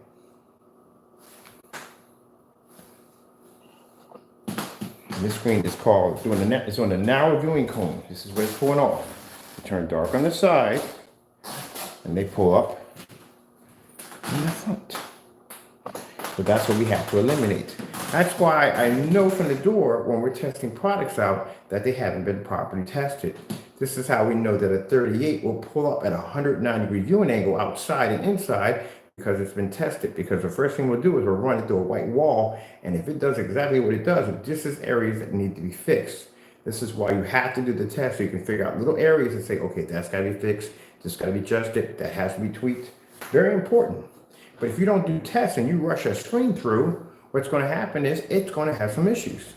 And this screen is called, it's on the narrow viewing cone. This is what it's pulling off. They turn dark on the side, and they pull up in the front. So that's what we have to eliminate. That's why I know from the door when we're testing products out that they haven't been properly tested. This is how we know that a 38 will pull up at a 190-degree viewing angle outside and inside, because it's been tested. Because the first thing we'll do is we'll run it through a white wall, and if it does exactly what it does, this is areas that need to be fixed. This is why you have to do the test, so you can figure out little areas and say, okay, that's got to be fixed, this got to be adjusted, that has to be tweaked. Very important. But if you don't do tests and you rush a screen through, what's going to happen is it's going to have some issues.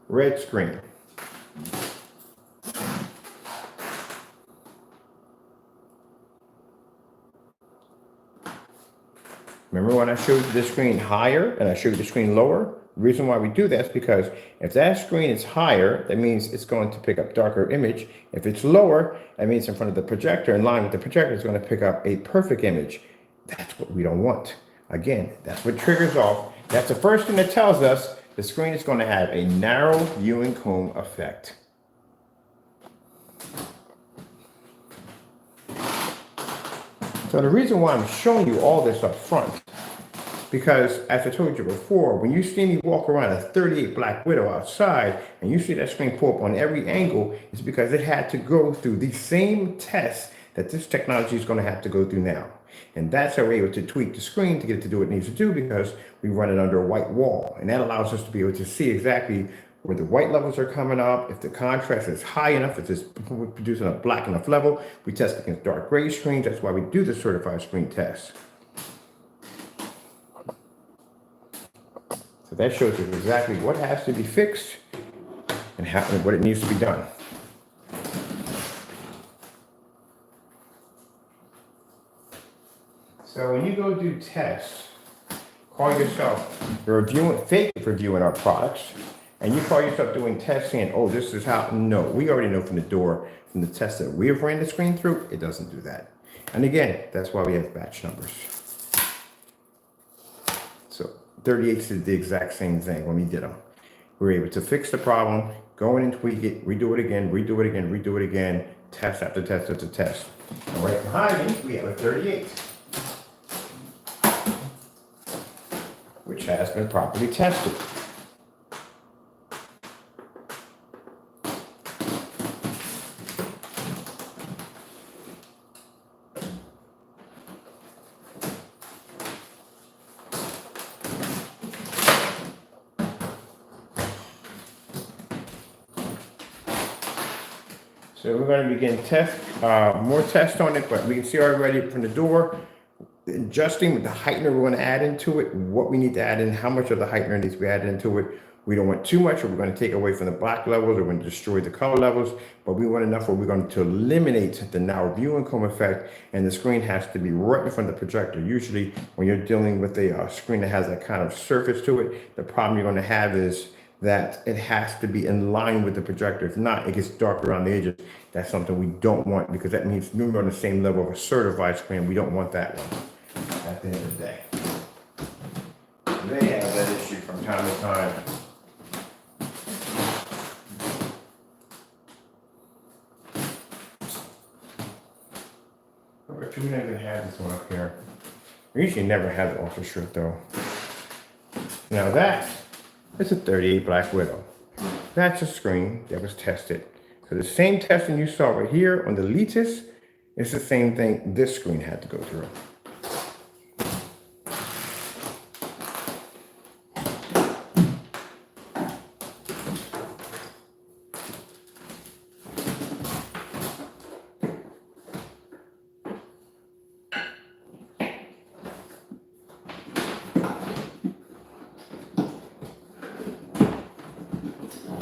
Red screen. Remember when I showed you the screen higher and I showed you the screen lower? The reason why we do that is because if that screen is higher, that means it's going to pick up darker image. If it's lower, that means in front of the projector, in line with the projector, it's going to pick up a perfect image. That's what we don't want. Again, that's what triggers off. That's the first thing that tells us the screen is going to have a narrow viewing cone effect. So the reason why I'm showing you all this up front, because as I told you before, when you see me walk around a 38 Black Widow outside and you see that screen pull up on every angle, it's because it had to go through the same tests that this technology is going to have to go through now. And that's how we're able to tweak the screen to get it to do what it needs to do, because we run it under a white wall. And that allows us to be able to see exactly where the white levels are coming up, if the contrast is high enough, if it's producing a black enough level. We test against dark gray screens. That's why we do the certified screen test. So that shows us exactly what has to be fixed and what it needs to be done. So when you go do tests, call yourself fake reviewing our products, and you call yourself doing testing, and oh, this is how. No, we already know from the door, from the test that we have ran the screen through, it doesn't do that. And again, that's why we have batch numbers. So 38 did the exact same thing when we did them. We were able to fix the problem, go in and tweak it, redo it again, redo it again, redo it again, test after test after test. And right behind me, we have a 38. Which has been properly tested. So we're going to begin more tests on it, but we can see already from the door, adjusting with the heightener we're going to add into it, what we need to add in, how much of the heightener needs to be added into it. We don't want too much, or we're going to take away from the black levels, or we're going to destroy the color levels, but we want enough where we're going to eliminate the now viewing comb effect, and the screen has to be right in front of the projector. Usually when you're dealing with a screen that has that kind of surface to it, the problem you're going to have is that it has to be in line with the projector. If not, it gets dark around the edges. That's something we don't want, because that means we're on the same level of a certified screen. We don't want that one at the end of the day. They have that issue from time to time. We never had this one up here. We usually never have the ultra strip though. Now that is a 38 Black Widow. That's a screen that was tested. So the same testing you saw right here on the Elitist is the same thing this screen had to go through.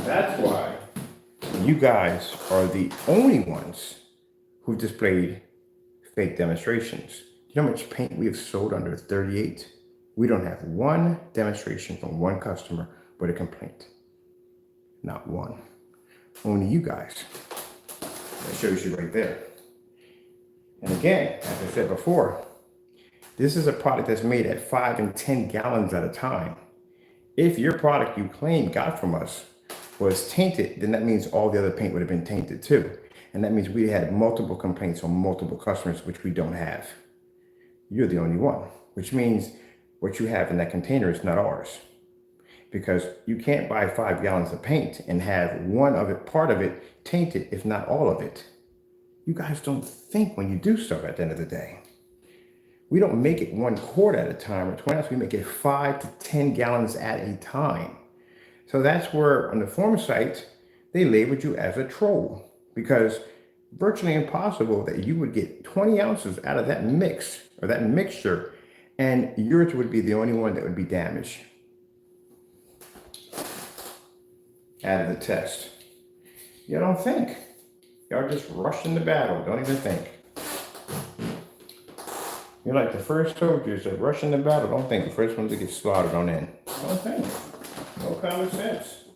That's why you guys are the only ones who displayed fake demonstrations. You know how much paint we have sold under 38? We don't have one demonstration from one customer with a complaint. Not one. Only you guys. That shows you right there. And again, as I said before, this is a product that's made at 5 and 10 gallons at a time. If your product you claim got from us was tainted, then that means all the other paint would have been tainted too. And that means we had multiple complaints on multiple customers, which we don't have. You're the only one, which means what you have in that container is not ours. Because you can't buy 5 gallons of paint and have one of it, part of it, tainted, if not all of it. You guys don't think when you do stuff at the end of the day. We don't make it 1 quart at a time or 20 ounces, we make it 5 to 10 gallons at a time. So that's where on the forum site, they labeled you as a troll, because virtually impossible that you would get 20 ounces out of that mix or that mixture, and yours would be the only one that would be damaged out of the test. You don't think. Y'all just rushing the battle, don't even think. You're like the first soldiers that rush in the battle, don't think. The first ones that get slaughtered on in. Don't think. No common sense.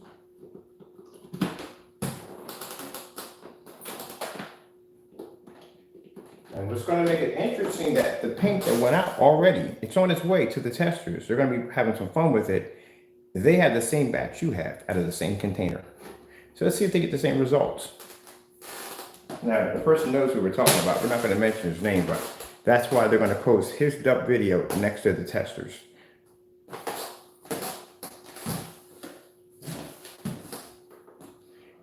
And what's going to make it interesting that the paint that went out already, it's on its way to the testers. They're going to be having some fun with it. They have the same batch you have out of the same container. So let's see if they get the same results. Now, the person knows who we're talking about. We're not going to mention his name, but that's why they're going to post his dump video next to the testers.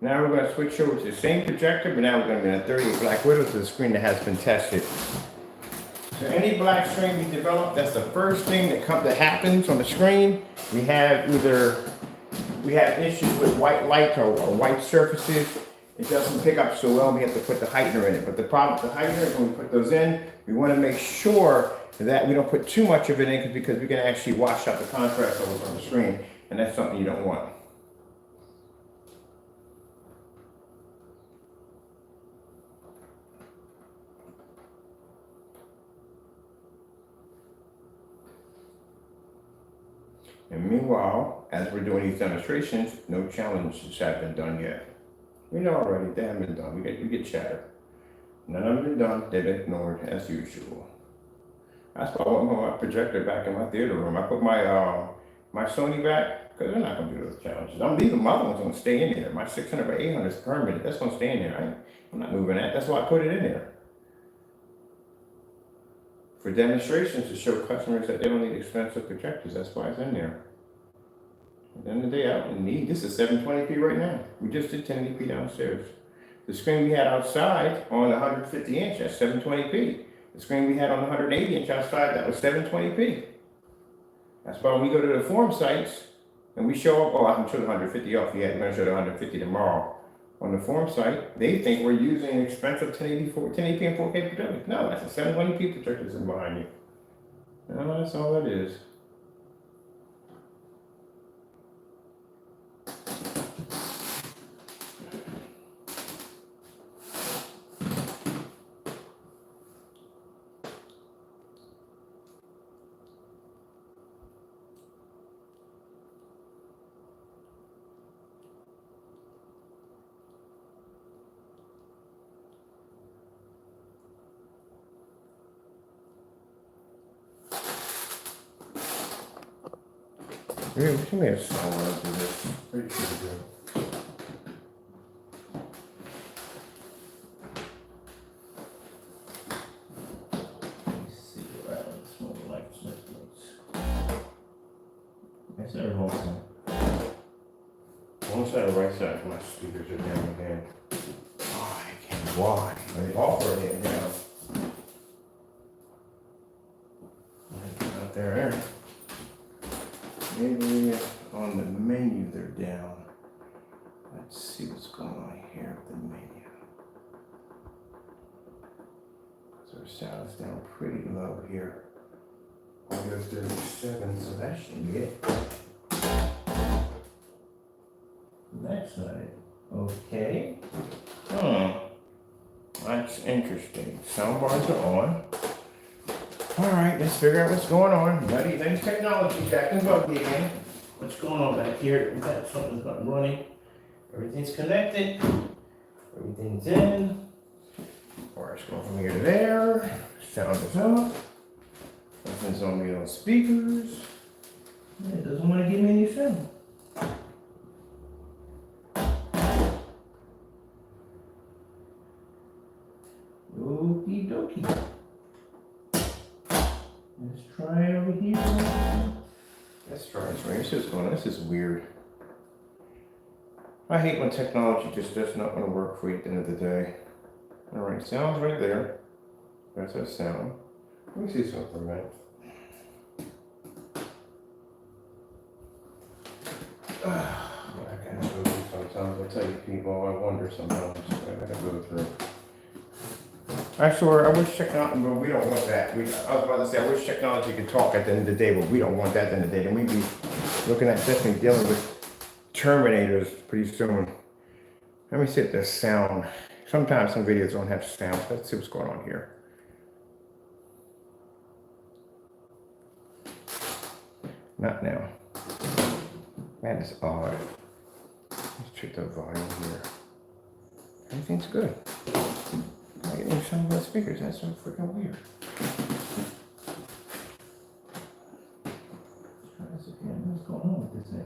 Now we're going to switch over to the same projector, but now we're going to be in a 38 Black Widow to the screen that has been tested. So any black screen we develop, that's the first thing that happens on the screen. We have issues with white light or white surfaces. It doesn't pick up so well, we have to put the heightener in it. But the problem with the heightener, when we put those in, we want to make sure that we don't put too much of it in, because we can actually wash out the contrast over on the screen, and that's something you don't want. And meanwhile, as we're doing these demonstrations, no challenges have been done yet. We know already they haven't been done. We get chatter. None of them been done. They've been ignored as usual. That's why I want my projector back in my theater room. I put my my Sony back, because they're not going to do those challenges. I'm leaving my other ones going to stay in there. My 600 by 800 is permanent. That's going to stay in there. I'm not moving that. That's why I put it in there. For demonstrations, to show customers that they don't need expensive projectors. That's why it's in there. At the end of the day, I don't need, this is 720p right now. We just did 1080p downstairs. The screen we had outside on the 150 inch, that's 720p. The screen we had on the 180 inch outside, that was 720p. That's why when we go to the forum sites and we show up, oh, I can show the 150 off. Yeah, we're going to show the 150 tomorrow. On the forum site, they think we're using expensive 1080p and 4K projectors. No, that's a 720p projector that's behind you. No, that's all it is. Give me a sound when I do this. Pretty sure you do. Let's see what happens. Small light notes. That's our whole side. One side or right side, my speakers are down again. Oh, I can't. Why? They offer it down. Out there. Maybe on the menu they're down. Let's see what's going on here with the menu. So our sound is down pretty low here. Audio 37, so that should be it. That side. Okay. That's interesting. Sound bars are on. All right, let's figure out what's going on. Things technology back and buggy again. What's going on back here? We got something's not running. Everything's connected. Everything's in. Wires going from here to there. Sound is up. Nothing's on the speakers. It doesn't want to give me any sound. Okie dokie. Let's try it over here. Let's try this right. This is going on. This is weird. I hate when technology just does not want to work for you at the end of the day. All right, sound's right there. That's our sound. Let me see something, man. I gotta go through sometimes. I tell you people, I wonder sometimes. I gotta go through. I swear, I wish technology, but we don't want that. I was about to say, I wish technology could talk at the end of the day, but we don't want that at the end of the day. And we'd be looking at definitely dealing with Terminators pretty soon. Let me see if there's sound. Sometimes some videos don't have sound. Let's see what's going on here. Not now. That is odd. Let's check the volume here. Everything's good. I get any sound with speakers. That's so freaking weird. Try this again. What's going on with this thing?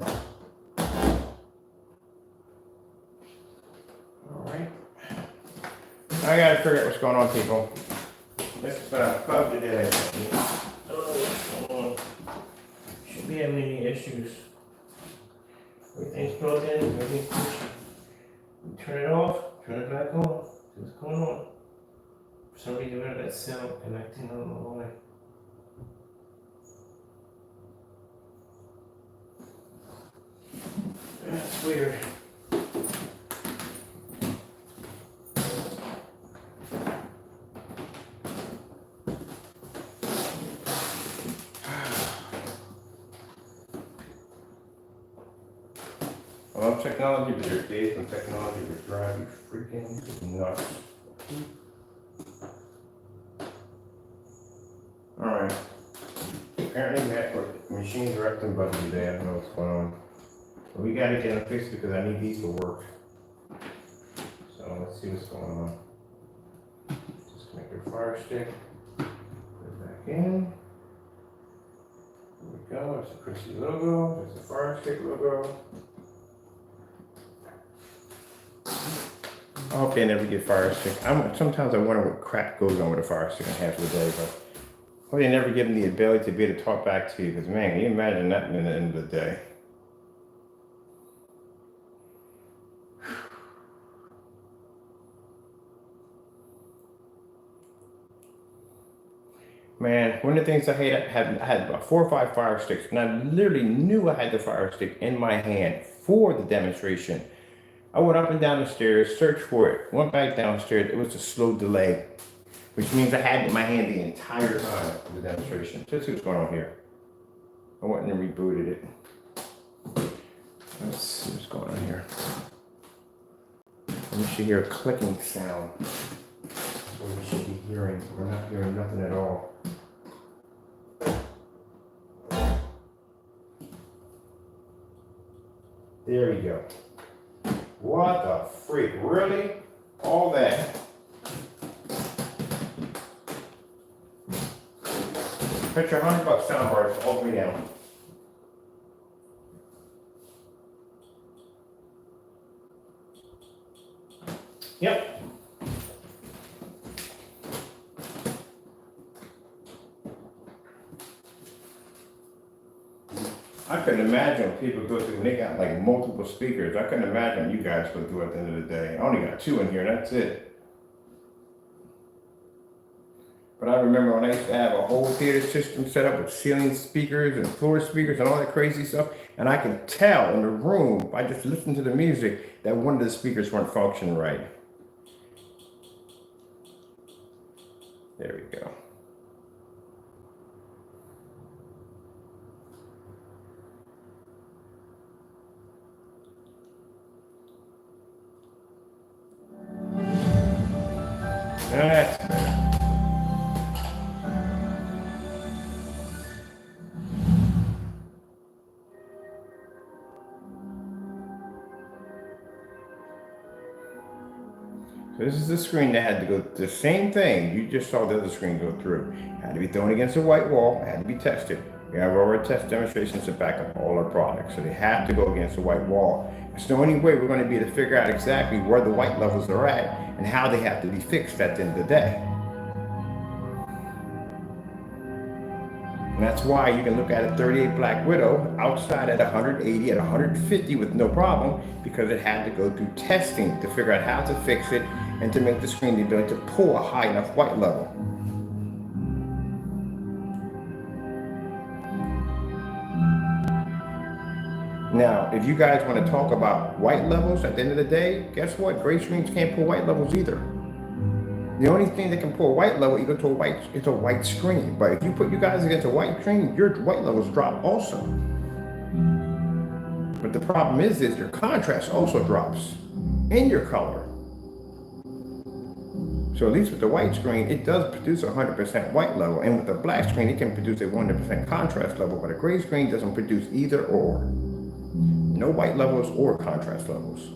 Alright. I gotta figure out what's going on, people. This is bug today. What's going on? Shouldn't be having any issues. Everything's plugged in. Everything's pushed. Turn it off. Turn it back on. See what's going on. For some reason, we have that sound connecting. I don't know why. That's weird. I love technology, but there's days when technology would drive you freaking nuts. Alright. Apparently network machines are acting buggy today. I don't know what's going on. But we gotta get them fixed because I need these to work. So let's see what's going on. Just connect our fire stick. Put it back in. There we go. There's the Chrissy logo. There's the fire stick logo. I hope they never get fire stick. Sometimes I wonder what crap goes on with a fire stick in half of the day, but I hope they never give them the ability to be able to talk back to you, because man, can you imagine that in the end of the day? Man, one of the things I hate, I had about 4 or 5 fire sticks, and I literally knew I had the fire stick in my hand for the demonstration. I went up and down the stairs, searched for it, went back downstairs. It was a slow delay, which means I had it in my hand the entire time for the demonstration. Let's see what's going on here. I went and rebooted it. Let's see what's going on here. And you should hear a clicking sound. That's what we should be hearing. We're not hearing nothing at all. There you go. What the freak? Really? All that? Put your $100 sound bars all the way down. Yep. I couldn't imagine when people go through and they got like multiple speakers. I couldn't imagine you guys go through at the end of the day. I only got 2 in here, that's it. But I remember when I used to have a whole theater system set up with ceiling speakers and floor speakers and all that crazy stuff. And I could tell in the room, by just listening to the music, that one of the speakers weren't functioning right. There we go. That's better. So this is the screen that had to go, the same thing you just saw the other screen go through. Had to be thrown against a white wall, had to be tested. We have our test demonstrations to back up all our products. So they have to go against a white wall. It's the only way we're going to be able to figure out exactly where the white levels are at and how they have to be fixed at the end of the day. And that's why you can look at a 38 Black Widow outside at 180, at 150 with no problem, because it had to go through testing to figure out how to fix it and to make the screen the ability to pull a high enough white level. Now, if you guys want to talk about white levels at the end of the day, guess what? Gray screens can't pull white levels either. The only thing that can pull a white level equal to a white screen. But if you put you guys against a white screen, your white levels drop also. But the problem is your contrast also drops in your color. So at least with the white screen, it does produce a 100% white level. And with the black screen, it can produce a 100% contrast level. But a gray screen doesn't produce either or. No white levels or contrast levels.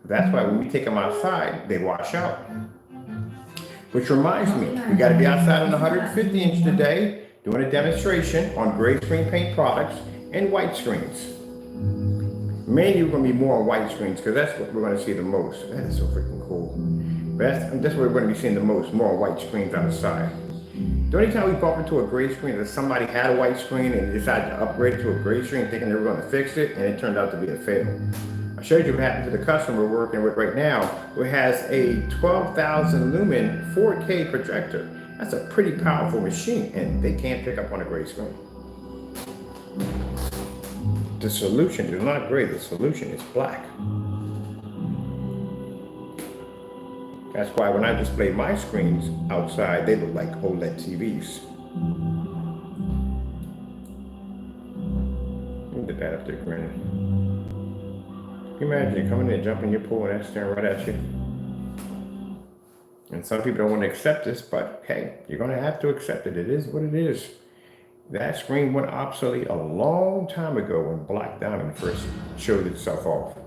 That's why when we take them outside, they wash out. Which reminds me, we got to be outside on 150 inch today, doing a demonstration on gray screen paint products and white screens. Mainly we're going to be more on white screens because that's what we're going to see the most. That is so freaking cool. That's what we're going to be seeing the most, more on white screens outside. The only time we bump into a gray screen is somebody had a white screen and decided to upgrade it to a gray screen thinking they were going to fix it, and it turned out to be a fail. I showed you what happened to the customer we're working with right now, who has a 12,000 lumen 4K projector. That's a pretty powerful machine, and they can't pick up on a gray screen. The solution is not gray, the solution is black. That's why when I display my screens outside, they look like OLED TVs. Look at that up there grinning. Can you imagine you coming in, jumping in your pool, and that's staring right at you? And some people don't want to accept this, but hey, you're going to have to accept it. It is what it is. That screen went obsolete a long time ago when Black Diamond first showed itself off.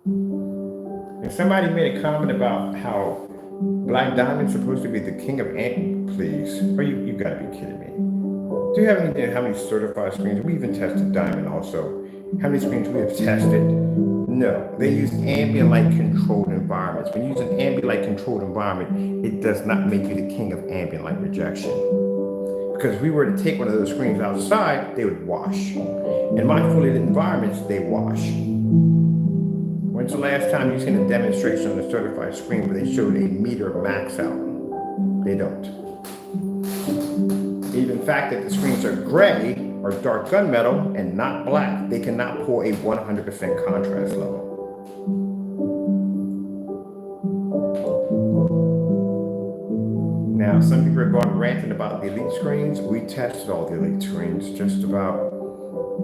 And somebody made a comment about how Black Diamond's supposed to be the king of ambient. Please, or you gotta be kidding me. Do you have any idea how many certified screens? We even tested Diamond also. How many screens we have tested? No, they use ambient light controlled environments. When you use an ambient light controlled environment, it does not make you the king of ambient light rejection. Because if we were to take one of those screens outside, they would wash. In my fully lit environments, they wash. When's the last time you've seen a demonstration on a certified screen where they showed a meter max out? They don't. Even the fact that the screens are gray or dark gunmetal and not black, they cannot pull a 100% contrast level. Now, some people are going ranting about the Elite screens. We tested all the Elite screens, just about.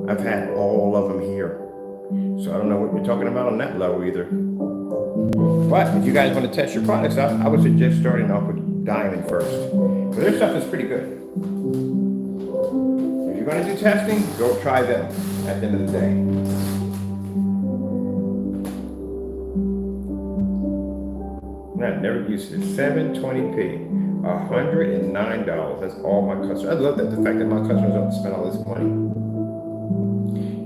I've had all of them here. So I don't know what you're talking about on that level either. But if you guys want to test your products out, I would suggest starting off with Diamond first. So their stuff is pretty good. If you're going to do testing, go try them at the end of the day. I've never used it. 720p, $109. That's all my customers. I love that, the fact that my customers don't spend all this money.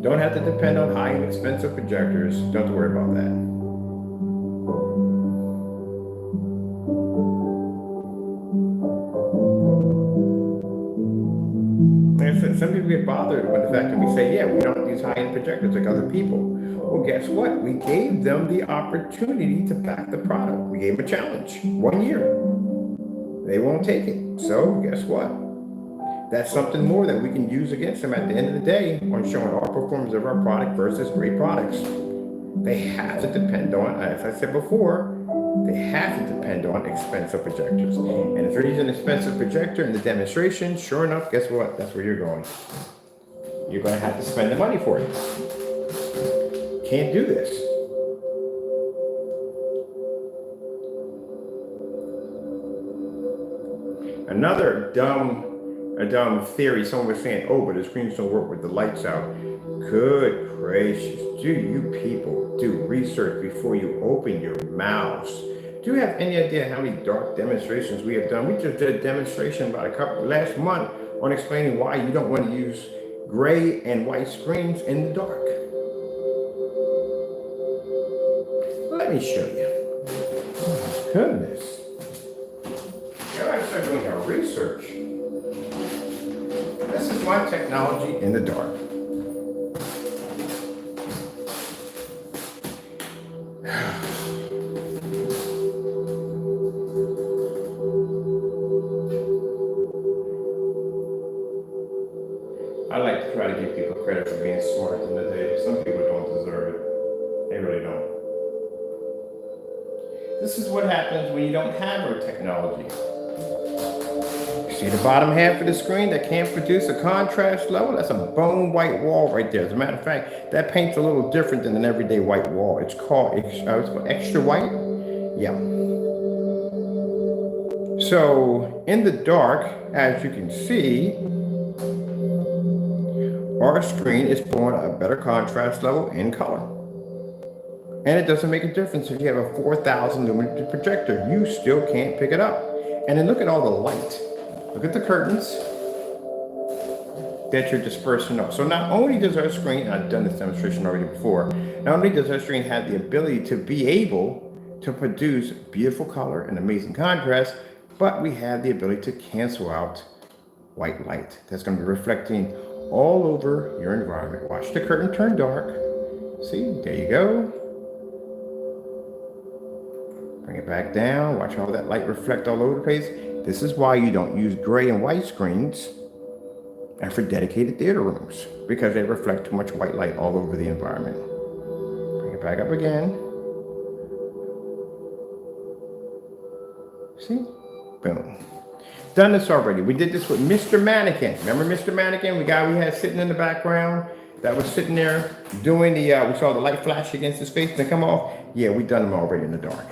Don't have to depend on high and expensive projectors. Don't have to worry about that. Like I said, some people get bothered with the fact that we say, yeah, we don't use high-end projectors like other people. Well, guess what? We gave them the opportunity to back the product. We gave them a challenge, 1 year. They won't take it. So guess what? That's something more that we can use against them at the end of the day on showing our performance of our product versus great products. They have to depend on, as I said before, they have to depend on expensive projectors. And if they're using an expensive projector in the demonstration, sure enough, guess what? That's where you're going. You're going to have to spend the money for it. Can't do this. Another dumb theory, someone was saying, oh, but the screens don't work with the lights out. Good gracious, do you people do research before you open your mouths? Do you have any idea how many dark demonstrations we have done? We just did a demonstration about last month on explaining why you don't want to use gray and white screens in the dark. Let me show you. Oh, goodness. You gotta start doing our research. This is my technology in the dark. I like to try to give people credit for being smart in the day. Some people don't deserve it. They really don't. This is what happens when you don't have our technology. See the bottom half of the screen that can't produce a contrast level? That's a bone white wall right there. As a matter of fact, that paint's a little different than an everyday white wall. It's called extra white. Yeah. So in the dark, as you can see, our screen is pulling a better contrast level in color. And it doesn't make a difference if you have a 4,000 lumen projector. You still can't pick it up. And then look at all the light. Look at the curtains that you're dispersing off. So not only does our screen, I've done this demonstration already before, not only does our screen have the ability to be able to produce beautiful color and amazing contrast, but we have the ability to cancel out white light. That's going to be reflecting all over your environment. Watch the curtain turn dark. See, there you go. Bring it back down. Watch all that light reflect all over the place. This is why you don't use gray and white screens and for dedicated theater rooms, because they reflect too much white light all over the environment. Bring it back up again. See? Boom. Done this already. We did this with Mr. Mannequin. Remember Mr. Mannequin, the guy we had sitting in the background that was sitting there doing the, we saw the light flash against his face and come off? Yeah, we done them already in the dark.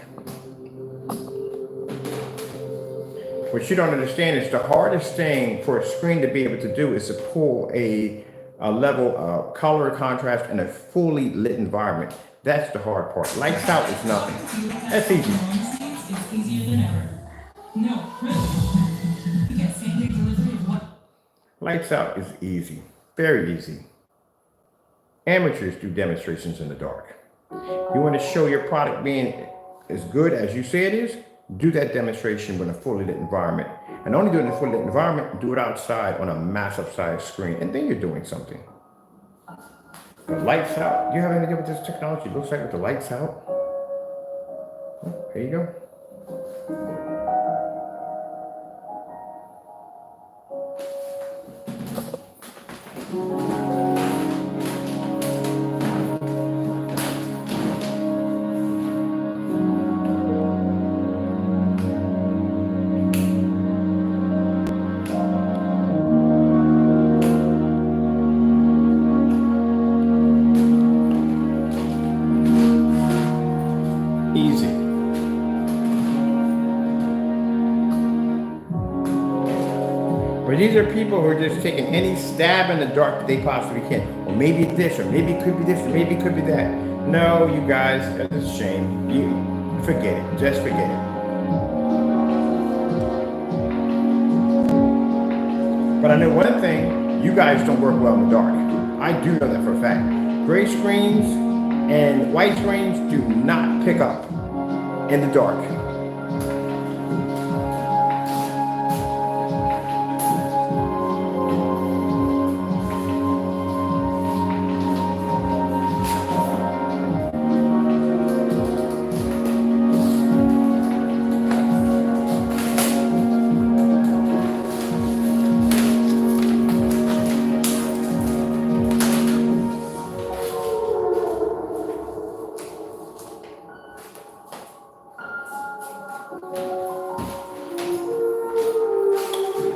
What you don't understand is the hardest thing for a screen to be able to do is to pull a level of color contrast in a fully lit environment. That's the hard part. Lights out is nothing. That's easy. It's easier than ever. No, really. You get same-day delivery of what? Lights out is easy. Very easy. Amateurs do demonstrations in the dark. You want to show your product being as good as you say it is? Do that demonstration in a fully lit environment. And only do it in a fully lit environment, do it outside on a massive size screen, and then you're doing something. The lights out. Do you have any idea what this technology looks like with the lights out? Oh, there you go. Easy. But these are people who are just taking any stab in the dark that they possibly can. Or maybe it's this, or maybe it could be this, or maybe it could be that. No, you guys, that's a shame. You forget it. Just forget it. But I know one thing, you guys don't work well in the dark. I do know that for a fact. Gray screens and white screens do not pick up in the dark.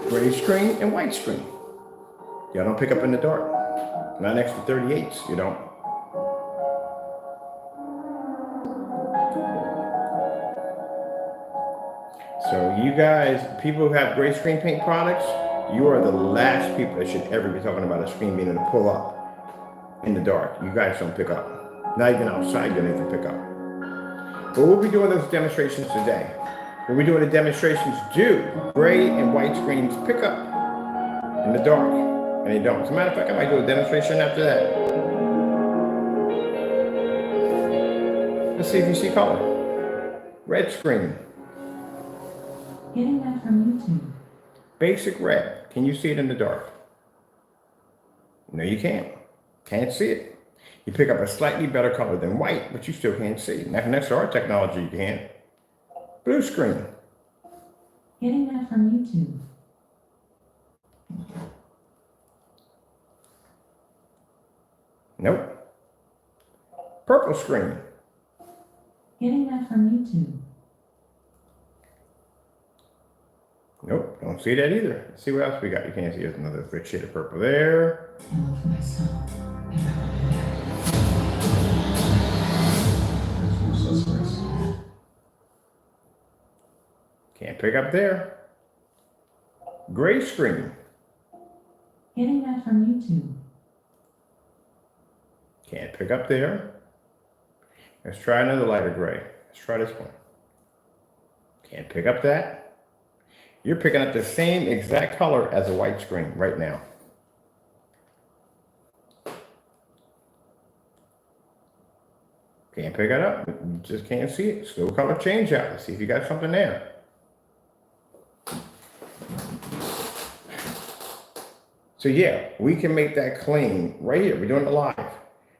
Gray screen and white screen. Y'all don't pick up in the dark. Not next to 38s, you don't. So you guys, people who have gray screen paint products, you are the last people that should ever be talking about a screen being able to pull up in the dark. You guys don't pick up. Not even outside, you don't even pick up. But we'll be doing those demonstrations today. When we're doing the demonstrations, do gray and white screens pick up in the dark? And they don't. As a matter of fact, I might do a demonstration after that. Let's see if you see color. Red screen. Getting that from YouTube. Basic red. Can you see it in the dark? No, you can't. Can't see it. You pick up a slightly better color than white, but you still can't see. Next to our technology, you can. Blue screen. Getting that from YouTube. Nope. Purple screen. Getting that from YouTube. Nope, don't see that either. Let's see what else we got. You can't see. There's another rich shade of purple there. Hello for myself. Can't pick up there. Gray screen. Getting that from YouTube. Can't pick up there. Let's try another lighter gray. Let's try this one. Can't pick up that. You're picking up the same exact color as a white screen right now. Can't pick it up. You just can't see it. Slow color change out. Let's see if you got something there. So yeah, we can make that claim right here. We're doing it live.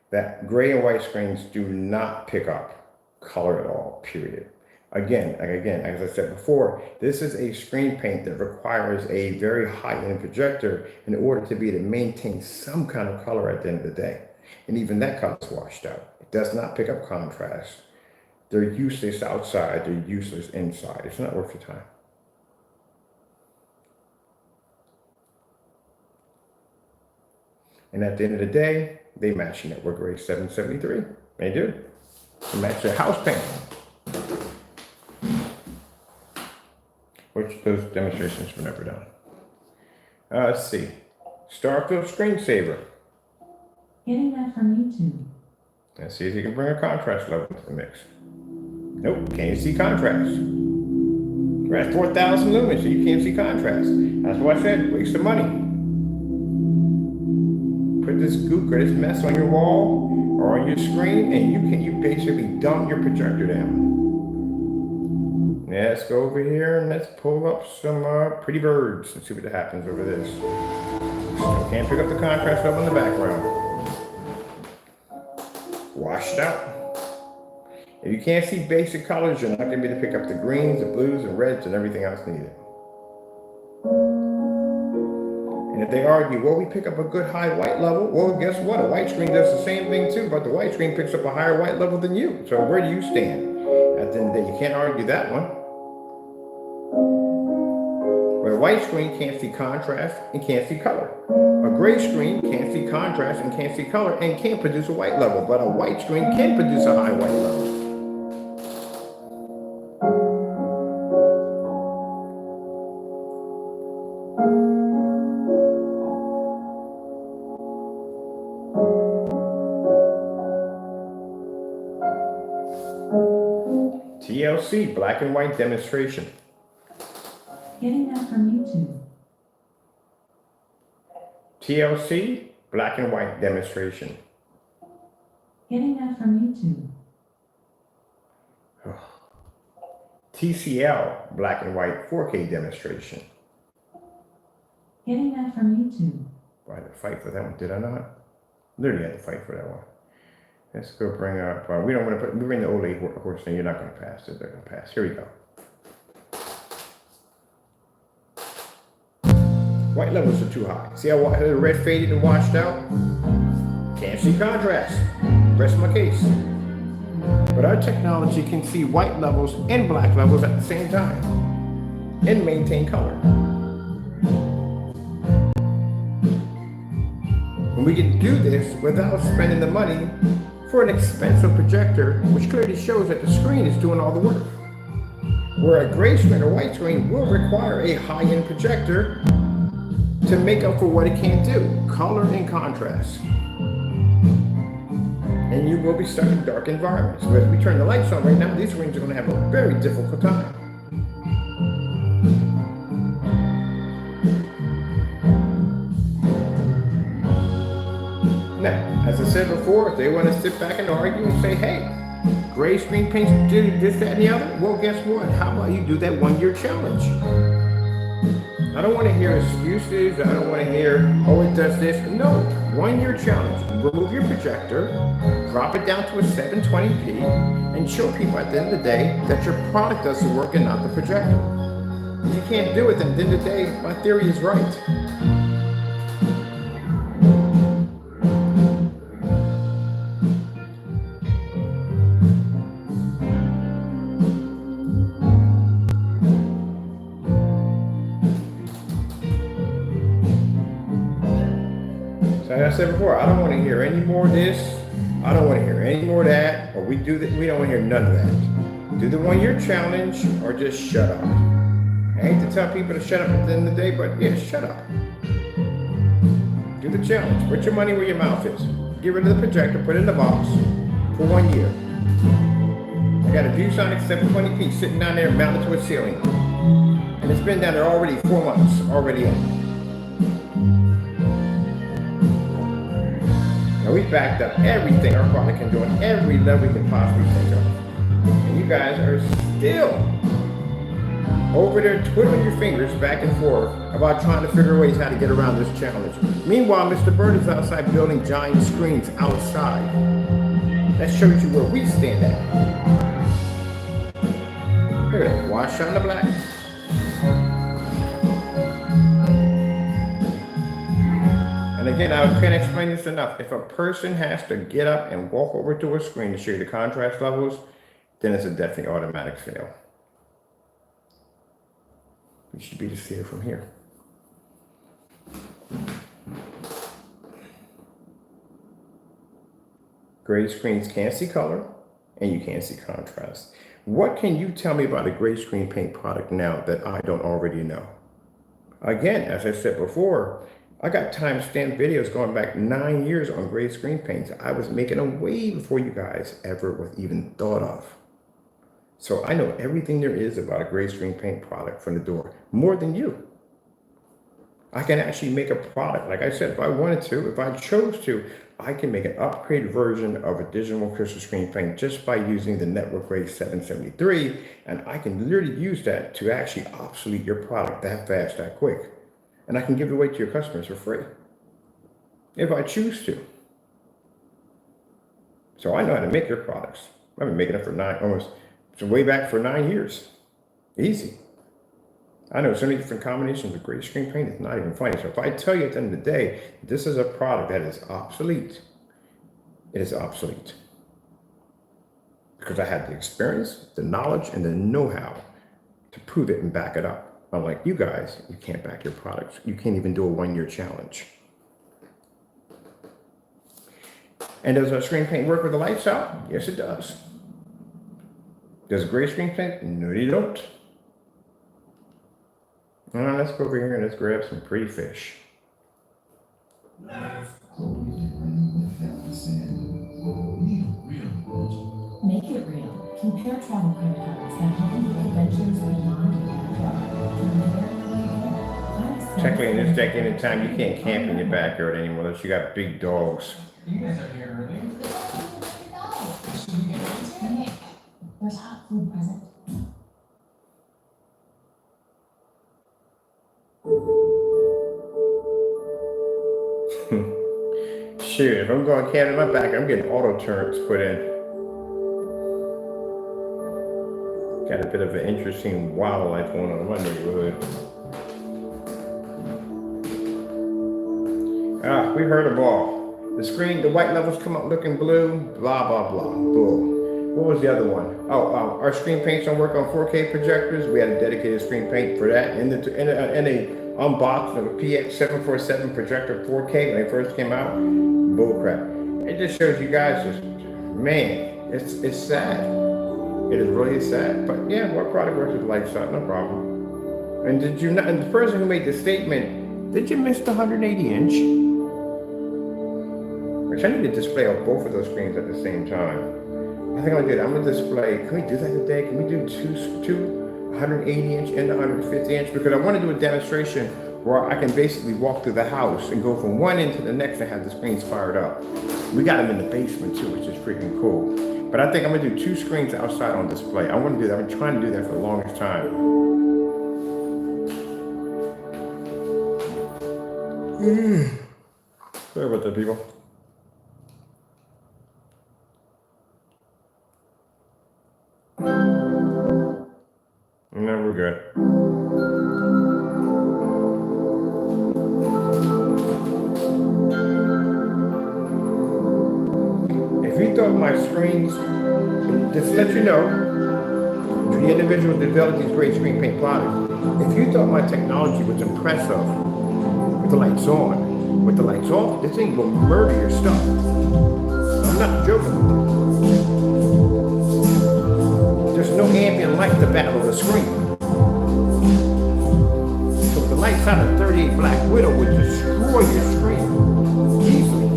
That gray and white screens do not pick up color at all, period. Again, as I said before, this is a screen paint that requires a very high-end projector in order to be able to maintain some kind of color at the end of the day. And even that color is washed out. It does not pick up contrast. They're useless outside, they're useless inside. It's not worth your time. And at the end of the day, they match network grade 773. They do. They match their house paint. Which those demonstrations were never done. Let's see. Starfield screensaver. Getting that from YouTube. Let's see if you can bring a contrast level into the mix. Nope, can't see contrast. We're at 4,000 lumens, so you can't see contrast. That's what I said, waste of money. Put this gook or this mess on your wall or on your screen, and you basically dumb your projector down. Yeah, let's go over here and let's pull up some pretty birds and see what happens over this. Still can't pick up the contrast level in the background. Washed out. If you can't see basic colors, you're not going to be able to pick up the greens, the blues, and reds, and everything else needed. And if they argue, well, we pick up a good high white level, well, guess what? A white screen does the same thing too, but the white screen picks up a higher white level than you. So where do you stand? At the end of the day, you can't argue that one. Where a white screen can't see contrast and can't see color. A gray screen can't see contrast and can't see color and can't produce a white level, but a white screen can produce a high white level. TLC, black and white demonstration. Getting that from YouTube. TLC, black and white demonstration. Getting that from YouTube. TCL black and white 4K demonstration. Getting that from YouTube. I had to fight for that one, did I not? Literally had to fight for that one. Let's go bring up, we don't want to we bring the old lady horse in, you're not going to pass it, they're going to pass. Here we go. White levels are too high. See how the red faded and washed out? Can't see contrast. Rest my case. But our technology can see white levels and black levels at the same time and maintain color. And we can do this without spending the money for an expensive projector, which clearly shows that the screen is doing all the work. Where a gray screen or white screen will require a high-end projector to make up for what it can't do, color and contrast. And you will be stuck in dark environments. So as we turn the lights on right now, these screens are going to have a very difficult time. Now, as I said before, if they want to sit back and argue and say, hey, gray screen paints did this, that, and the other, well, guess what? How about you do that 1-year challenge? I don't want to hear excuses. I don't want to hear, oh, it does this. No, 1-year challenge. Remove your projector, drop it down to a 720p, and show people at the end of the day that your product does the work and not the projector. If you can't do it, then at the end of the day, my theory is right. Like I said before, I don't want to hear any more of this. I don't want to hear any more of that. Or we don't want to hear none of that. Do the 1-year challenge or just shut up. I hate to tell people to shut up at the end of the day, but yeah, shut up. Do the challenge. Put your money where your mouth is. Get rid of the projector, put it in the box for 1 year. I got a ViewSonic 720p sitting down there mounted to a ceiling. And it's been down there already 4 months, already in. We backed up everything our product can do on every level we can possibly think of. And you guys are still over there twiddling your fingers back and forth about trying to figure ways how to get around this challenge. Meanwhile, Mr. Bird is outside building giant screens outside. That shows you where we stand at. Look at that, wash on the black. And again, I can't explain this enough. If a person has to get up and walk over to a screen to show you the contrast levels, then it's a definitely automatic fail. You should be able to see it from here. Gray screens can't see color, and you can't see contrast. What can you tell me about a gray screen paint product now that I don't already know? Again, as I said before, I got timestamp videos going back 9 years on gray screen paints. I was making them way before you guys ever was even thought of. So I know everything there is about a gray screen paint product from the door, more than you. I can actually make a product. Like I said, if I wanted to, if I chose to, I can make an upgraded version of a digital crystal screen paint just by using the Network Grade 773. And I can literally use that to actually obsolete your product that fast, that quick. And I can give it away to your customers for free, if I choose to. So I know how to make your products. I've been making it for way back for 9 years. Easy. I know so many different combinations of gray screen paint, it's not even funny. So if I tell you at the end of the day, this is a product that is obsolete, it is obsolete. Because I had the experience, the knowledge, and the know-how to prove it and back it up. Unlike you guys, you can't back your products. You can't even do a 1-year challenge. And does a screen paint work with the lights out? Yes, it does. Does gray screen paint? No, you don't. Let's go over here and let's grab some pretty fish. Make it real. Compare travel credit cards that help you book adventures beyond your backyard. Compare your way there. Find Technically, in this decade and time, you can't camp in your backyard anymore unless you got big dogs. You guys are here early. Should we get into it? There's hot food present. Shoot, if I'm going camp in my back, I'm getting auto turrets put in. Got a bit of an interesting wildlife going on in my neighborhood. Ah, we heard them all. The screen, the white levels come up looking blue, blah, blah, blah, bull. What was the other one? Oh, our screen paints don't work on 4K projectors. We had a dedicated screen paint for that. In a unboxing of a PX747 projector 4K when it first came out. Bullcrap. It just shows you guys just, man, it's sad. It is really sad. But yeah, what product works with light shot, no problem. And did you not, and the person who made the statement, did you miss the 180 inch? Which I need to display on both of those screens at the same time. I think I'll do that. I'm gonna display, can we do that today? Can we do two 180 inch and 150 inch? Because I want to do a demonstration where I can basically walk through the house and go from one end to the next and have the screens fired up. We got them in the basement too, which is freaking cool. But I think I'm gonna do 2 screens outside on display. I want to do that. I've been trying to do that for the longest time. Sorry about that, people. No, we're good. If you thought my screens, just to let you know, the individuals that developed these great screen paint products, if you thought my technology was impressive with the lights on, with the lights off, this thing will murder your stuff. I'm not joking. There's no ambient light to battle the screen. So the lights on a 38 Black Widow would destroy your screen easily.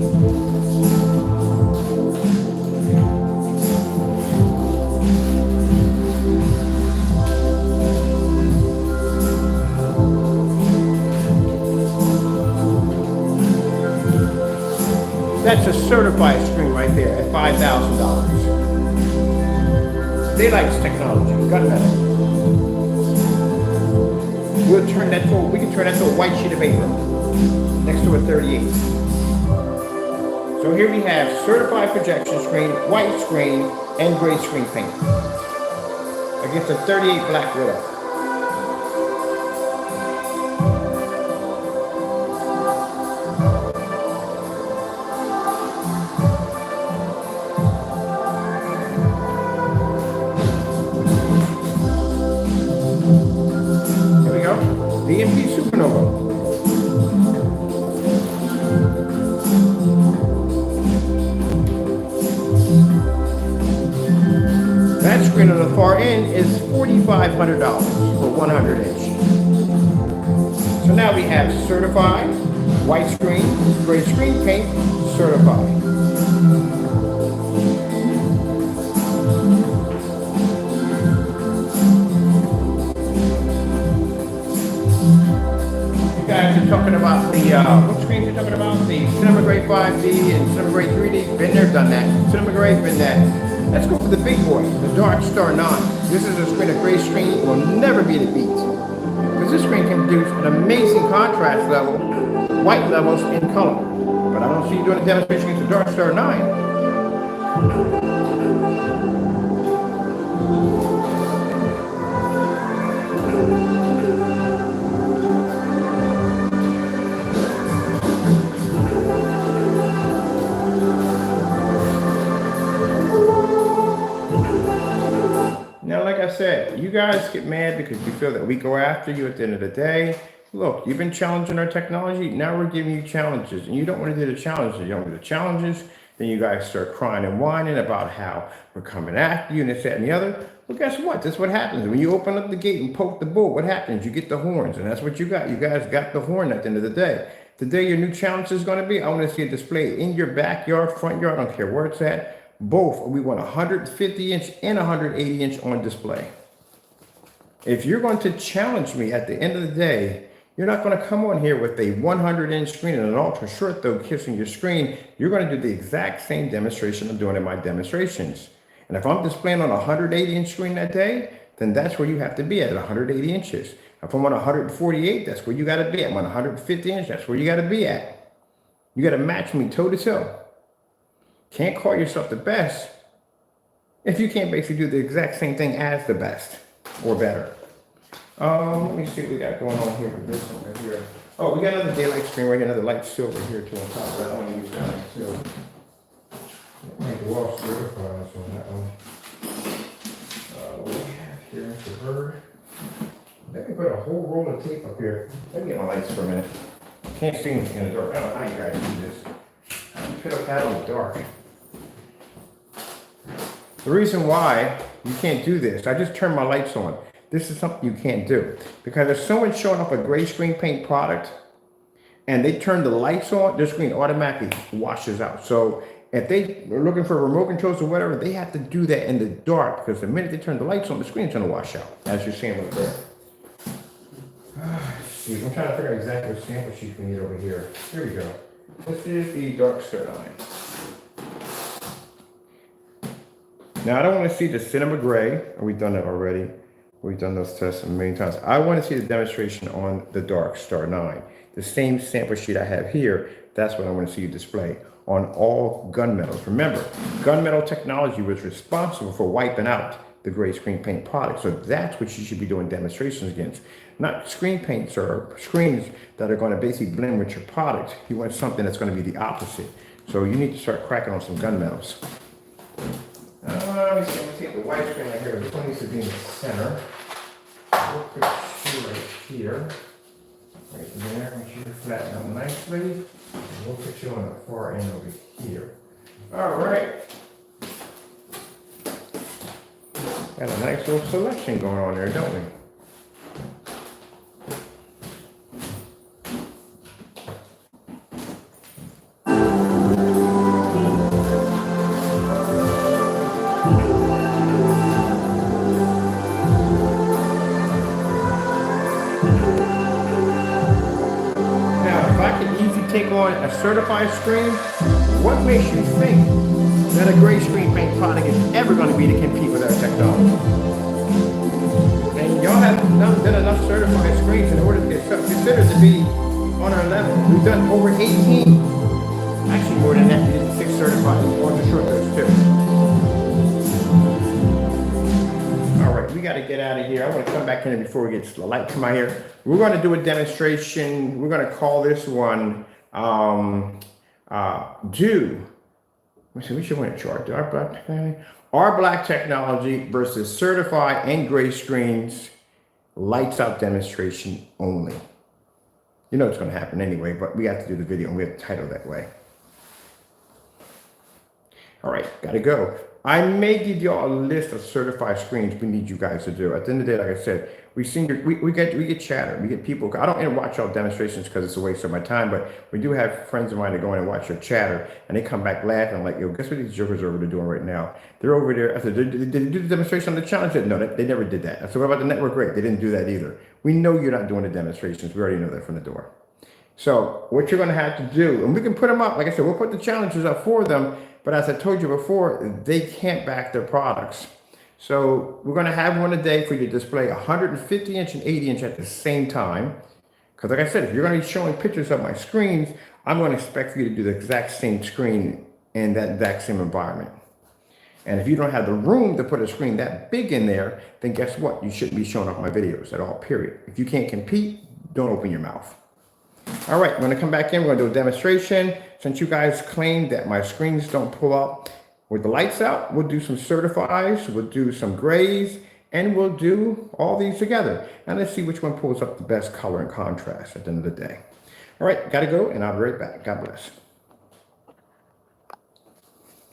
That's a certified screen right there at $5,000. Daylight's technology, gunmetal. We'll turn that to, we can turn that to a white sheet of paper next to a 38. So here we have certified projection screen, white screen, and gray screen paint against a 38 Black Widow. DMP Supernova. That screen on the far end is $4,500 for 100 inch. So now we have certified, white screen, gray screen paint, certified. Talking about the, what screens you're talking about? The Cinema Gray 5D and Cinema Gray 3D. Been there, done that. Cinema Gray, been that. Let's go for the big boy, the Dark Star 9. This is a screen, a gray screen, will never be the beat. Because this screen can produce an amazing contrast level, white levels in color. But I don't see you doing a demonstration against the Dark Star 9. Said, you guys get mad because you feel that we go after you at the end of the day. Look, you've been challenging our technology. Now we're giving you challenges, and you don't want to do the challenges. You don't do the challenges. Then you guys start crying and whining about how we're coming after you and this, that, and the other. Well, guess what? That's what happens. When you open up the gate and poke the bull, what happens? You get the horns, and that's what you got. You guys got the horn at the end of the day. The day your new challenge is going to be, I want to see it displayed in your backyard, front yard, I don't care where it's at. Both, we want 150 inch and 180 inch on display. If you're going to challenge me at the end of the day, You're not going to come on here with a 100-inch screen and an ultra short though kissing your screen. You're going to do the exact same demonstration I'm doing in my demonstrations. And if I'm displaying on a 180-inch screen that day, then that's where you have to be at 180 inches. If I'm on 148, that's where you got to be at. I'm on 150 inch, that's where you got to be at. You got to match me toe to toe. Can't call yourself the best if you can't basically do the exact same thing as the best or better. Let me see what we got going on here with this one right here. Oh, we got another daylight screen right here, another light silver here too on top of that. I want to use that one too. Make the wall certified on that one. What do we have here? It's a bird. Let me put a whole roll of tape up here. Let me get my lights for a minute. Can't see anything in the dark. I don't know how you guys do this. How do you put up that in the dark? The reason why you can't do this, I just turned my lights on. This is something you can't do. Because if someone's showing up a gray screen paint product and they turn the lights on, their screen automatically washes out. So if they are looking for remote controls or whatever, they have to do that in the dark because the minute they turn the lights on, the screen's gonna wash out, as you're seeing right there. Let's see, I'm trying to figure out exactly what sample sheet we need over here. Here we go. This is the dark star line. Now, I don't want to see the cinema gray. We've done that already. We've done those tests a million times. I want to see the demonstration on the dark star 9. The same sample sheet I have here, that's what I want to see you display on all gunmetals. Remember, gunmetal technology was responsible for wiping out the gray screen paint product. So that's what you should be doing demonstrations against. Not screen paints or screens that are going to basically blend with your product. You want something that's going to be the opposite. So you need to start cracking on some gunmetals. Let me see, I'm going to take the white screen right here. This one needs to be in the center. We'll put you right here. Right there. Make sure you flatten out nicely. And we'll put you on the far end over here. All right. Got a nice little selection going on there, don't we? Take on a certified screen, what makes you think that a gray screen paint product is ever going to be to compete with our technology? And y'all have done enough certified screens in order to get considered to be on our level. We've done over 18, actually more than that. We did 6 certified on the short list too. All right, we got to get out of here. I want to come back in before we get the light come out here. We're going to do a demonstration. We're going to call this one which one a chart? Our black technology versus certified and gray screens, lights out demonstration only. You know it's going to happen anyway, but we have to do the video and we have to title that way. All right, gotta go. I may give y'all a list of certified screens we need you guys to do. At the end of the day, like I said, we get chatter. We get people. I don't watch y'all demonstrations because it's a waste of my time, but we do have friends of mine that go in and watch your chatter, and they come back laughing like, yo, guess what these jokers are over there doing right now? They're over there. I said, did they do the demonstration on the challenge? No, they never did that. I said, what about the network rate? They didn't do that either. We know you're not doing the demonstrations. We already know that from the door. So what you're going to have to do, and we can put them up. Like I said, we'll put the challenges up for them. But as I told you before, they can't back their products. So we're going to have one a day for you to display 150 inch and 80 inch at the same time. Because like I said, if you're going to be showing pictures of my screens, I'm going to expect for you to do the exact same screen in that exact same environment. And if you don't have the room to put a screen that big in there, then guess what? You shouldn't be showing off my videos at all, period. If you can't compete, don't open your mouth. All right, we're going to come back in. We're going to do a demonstration. Since you guys claimed that my screens don't pull up with the lights out, we'll do some certifieds, we'll do some grays, and we'll do all these together. And let's see which one pulls up the best color and contrast at the end of the day. All right, got to go, and I'll be right back. God bless.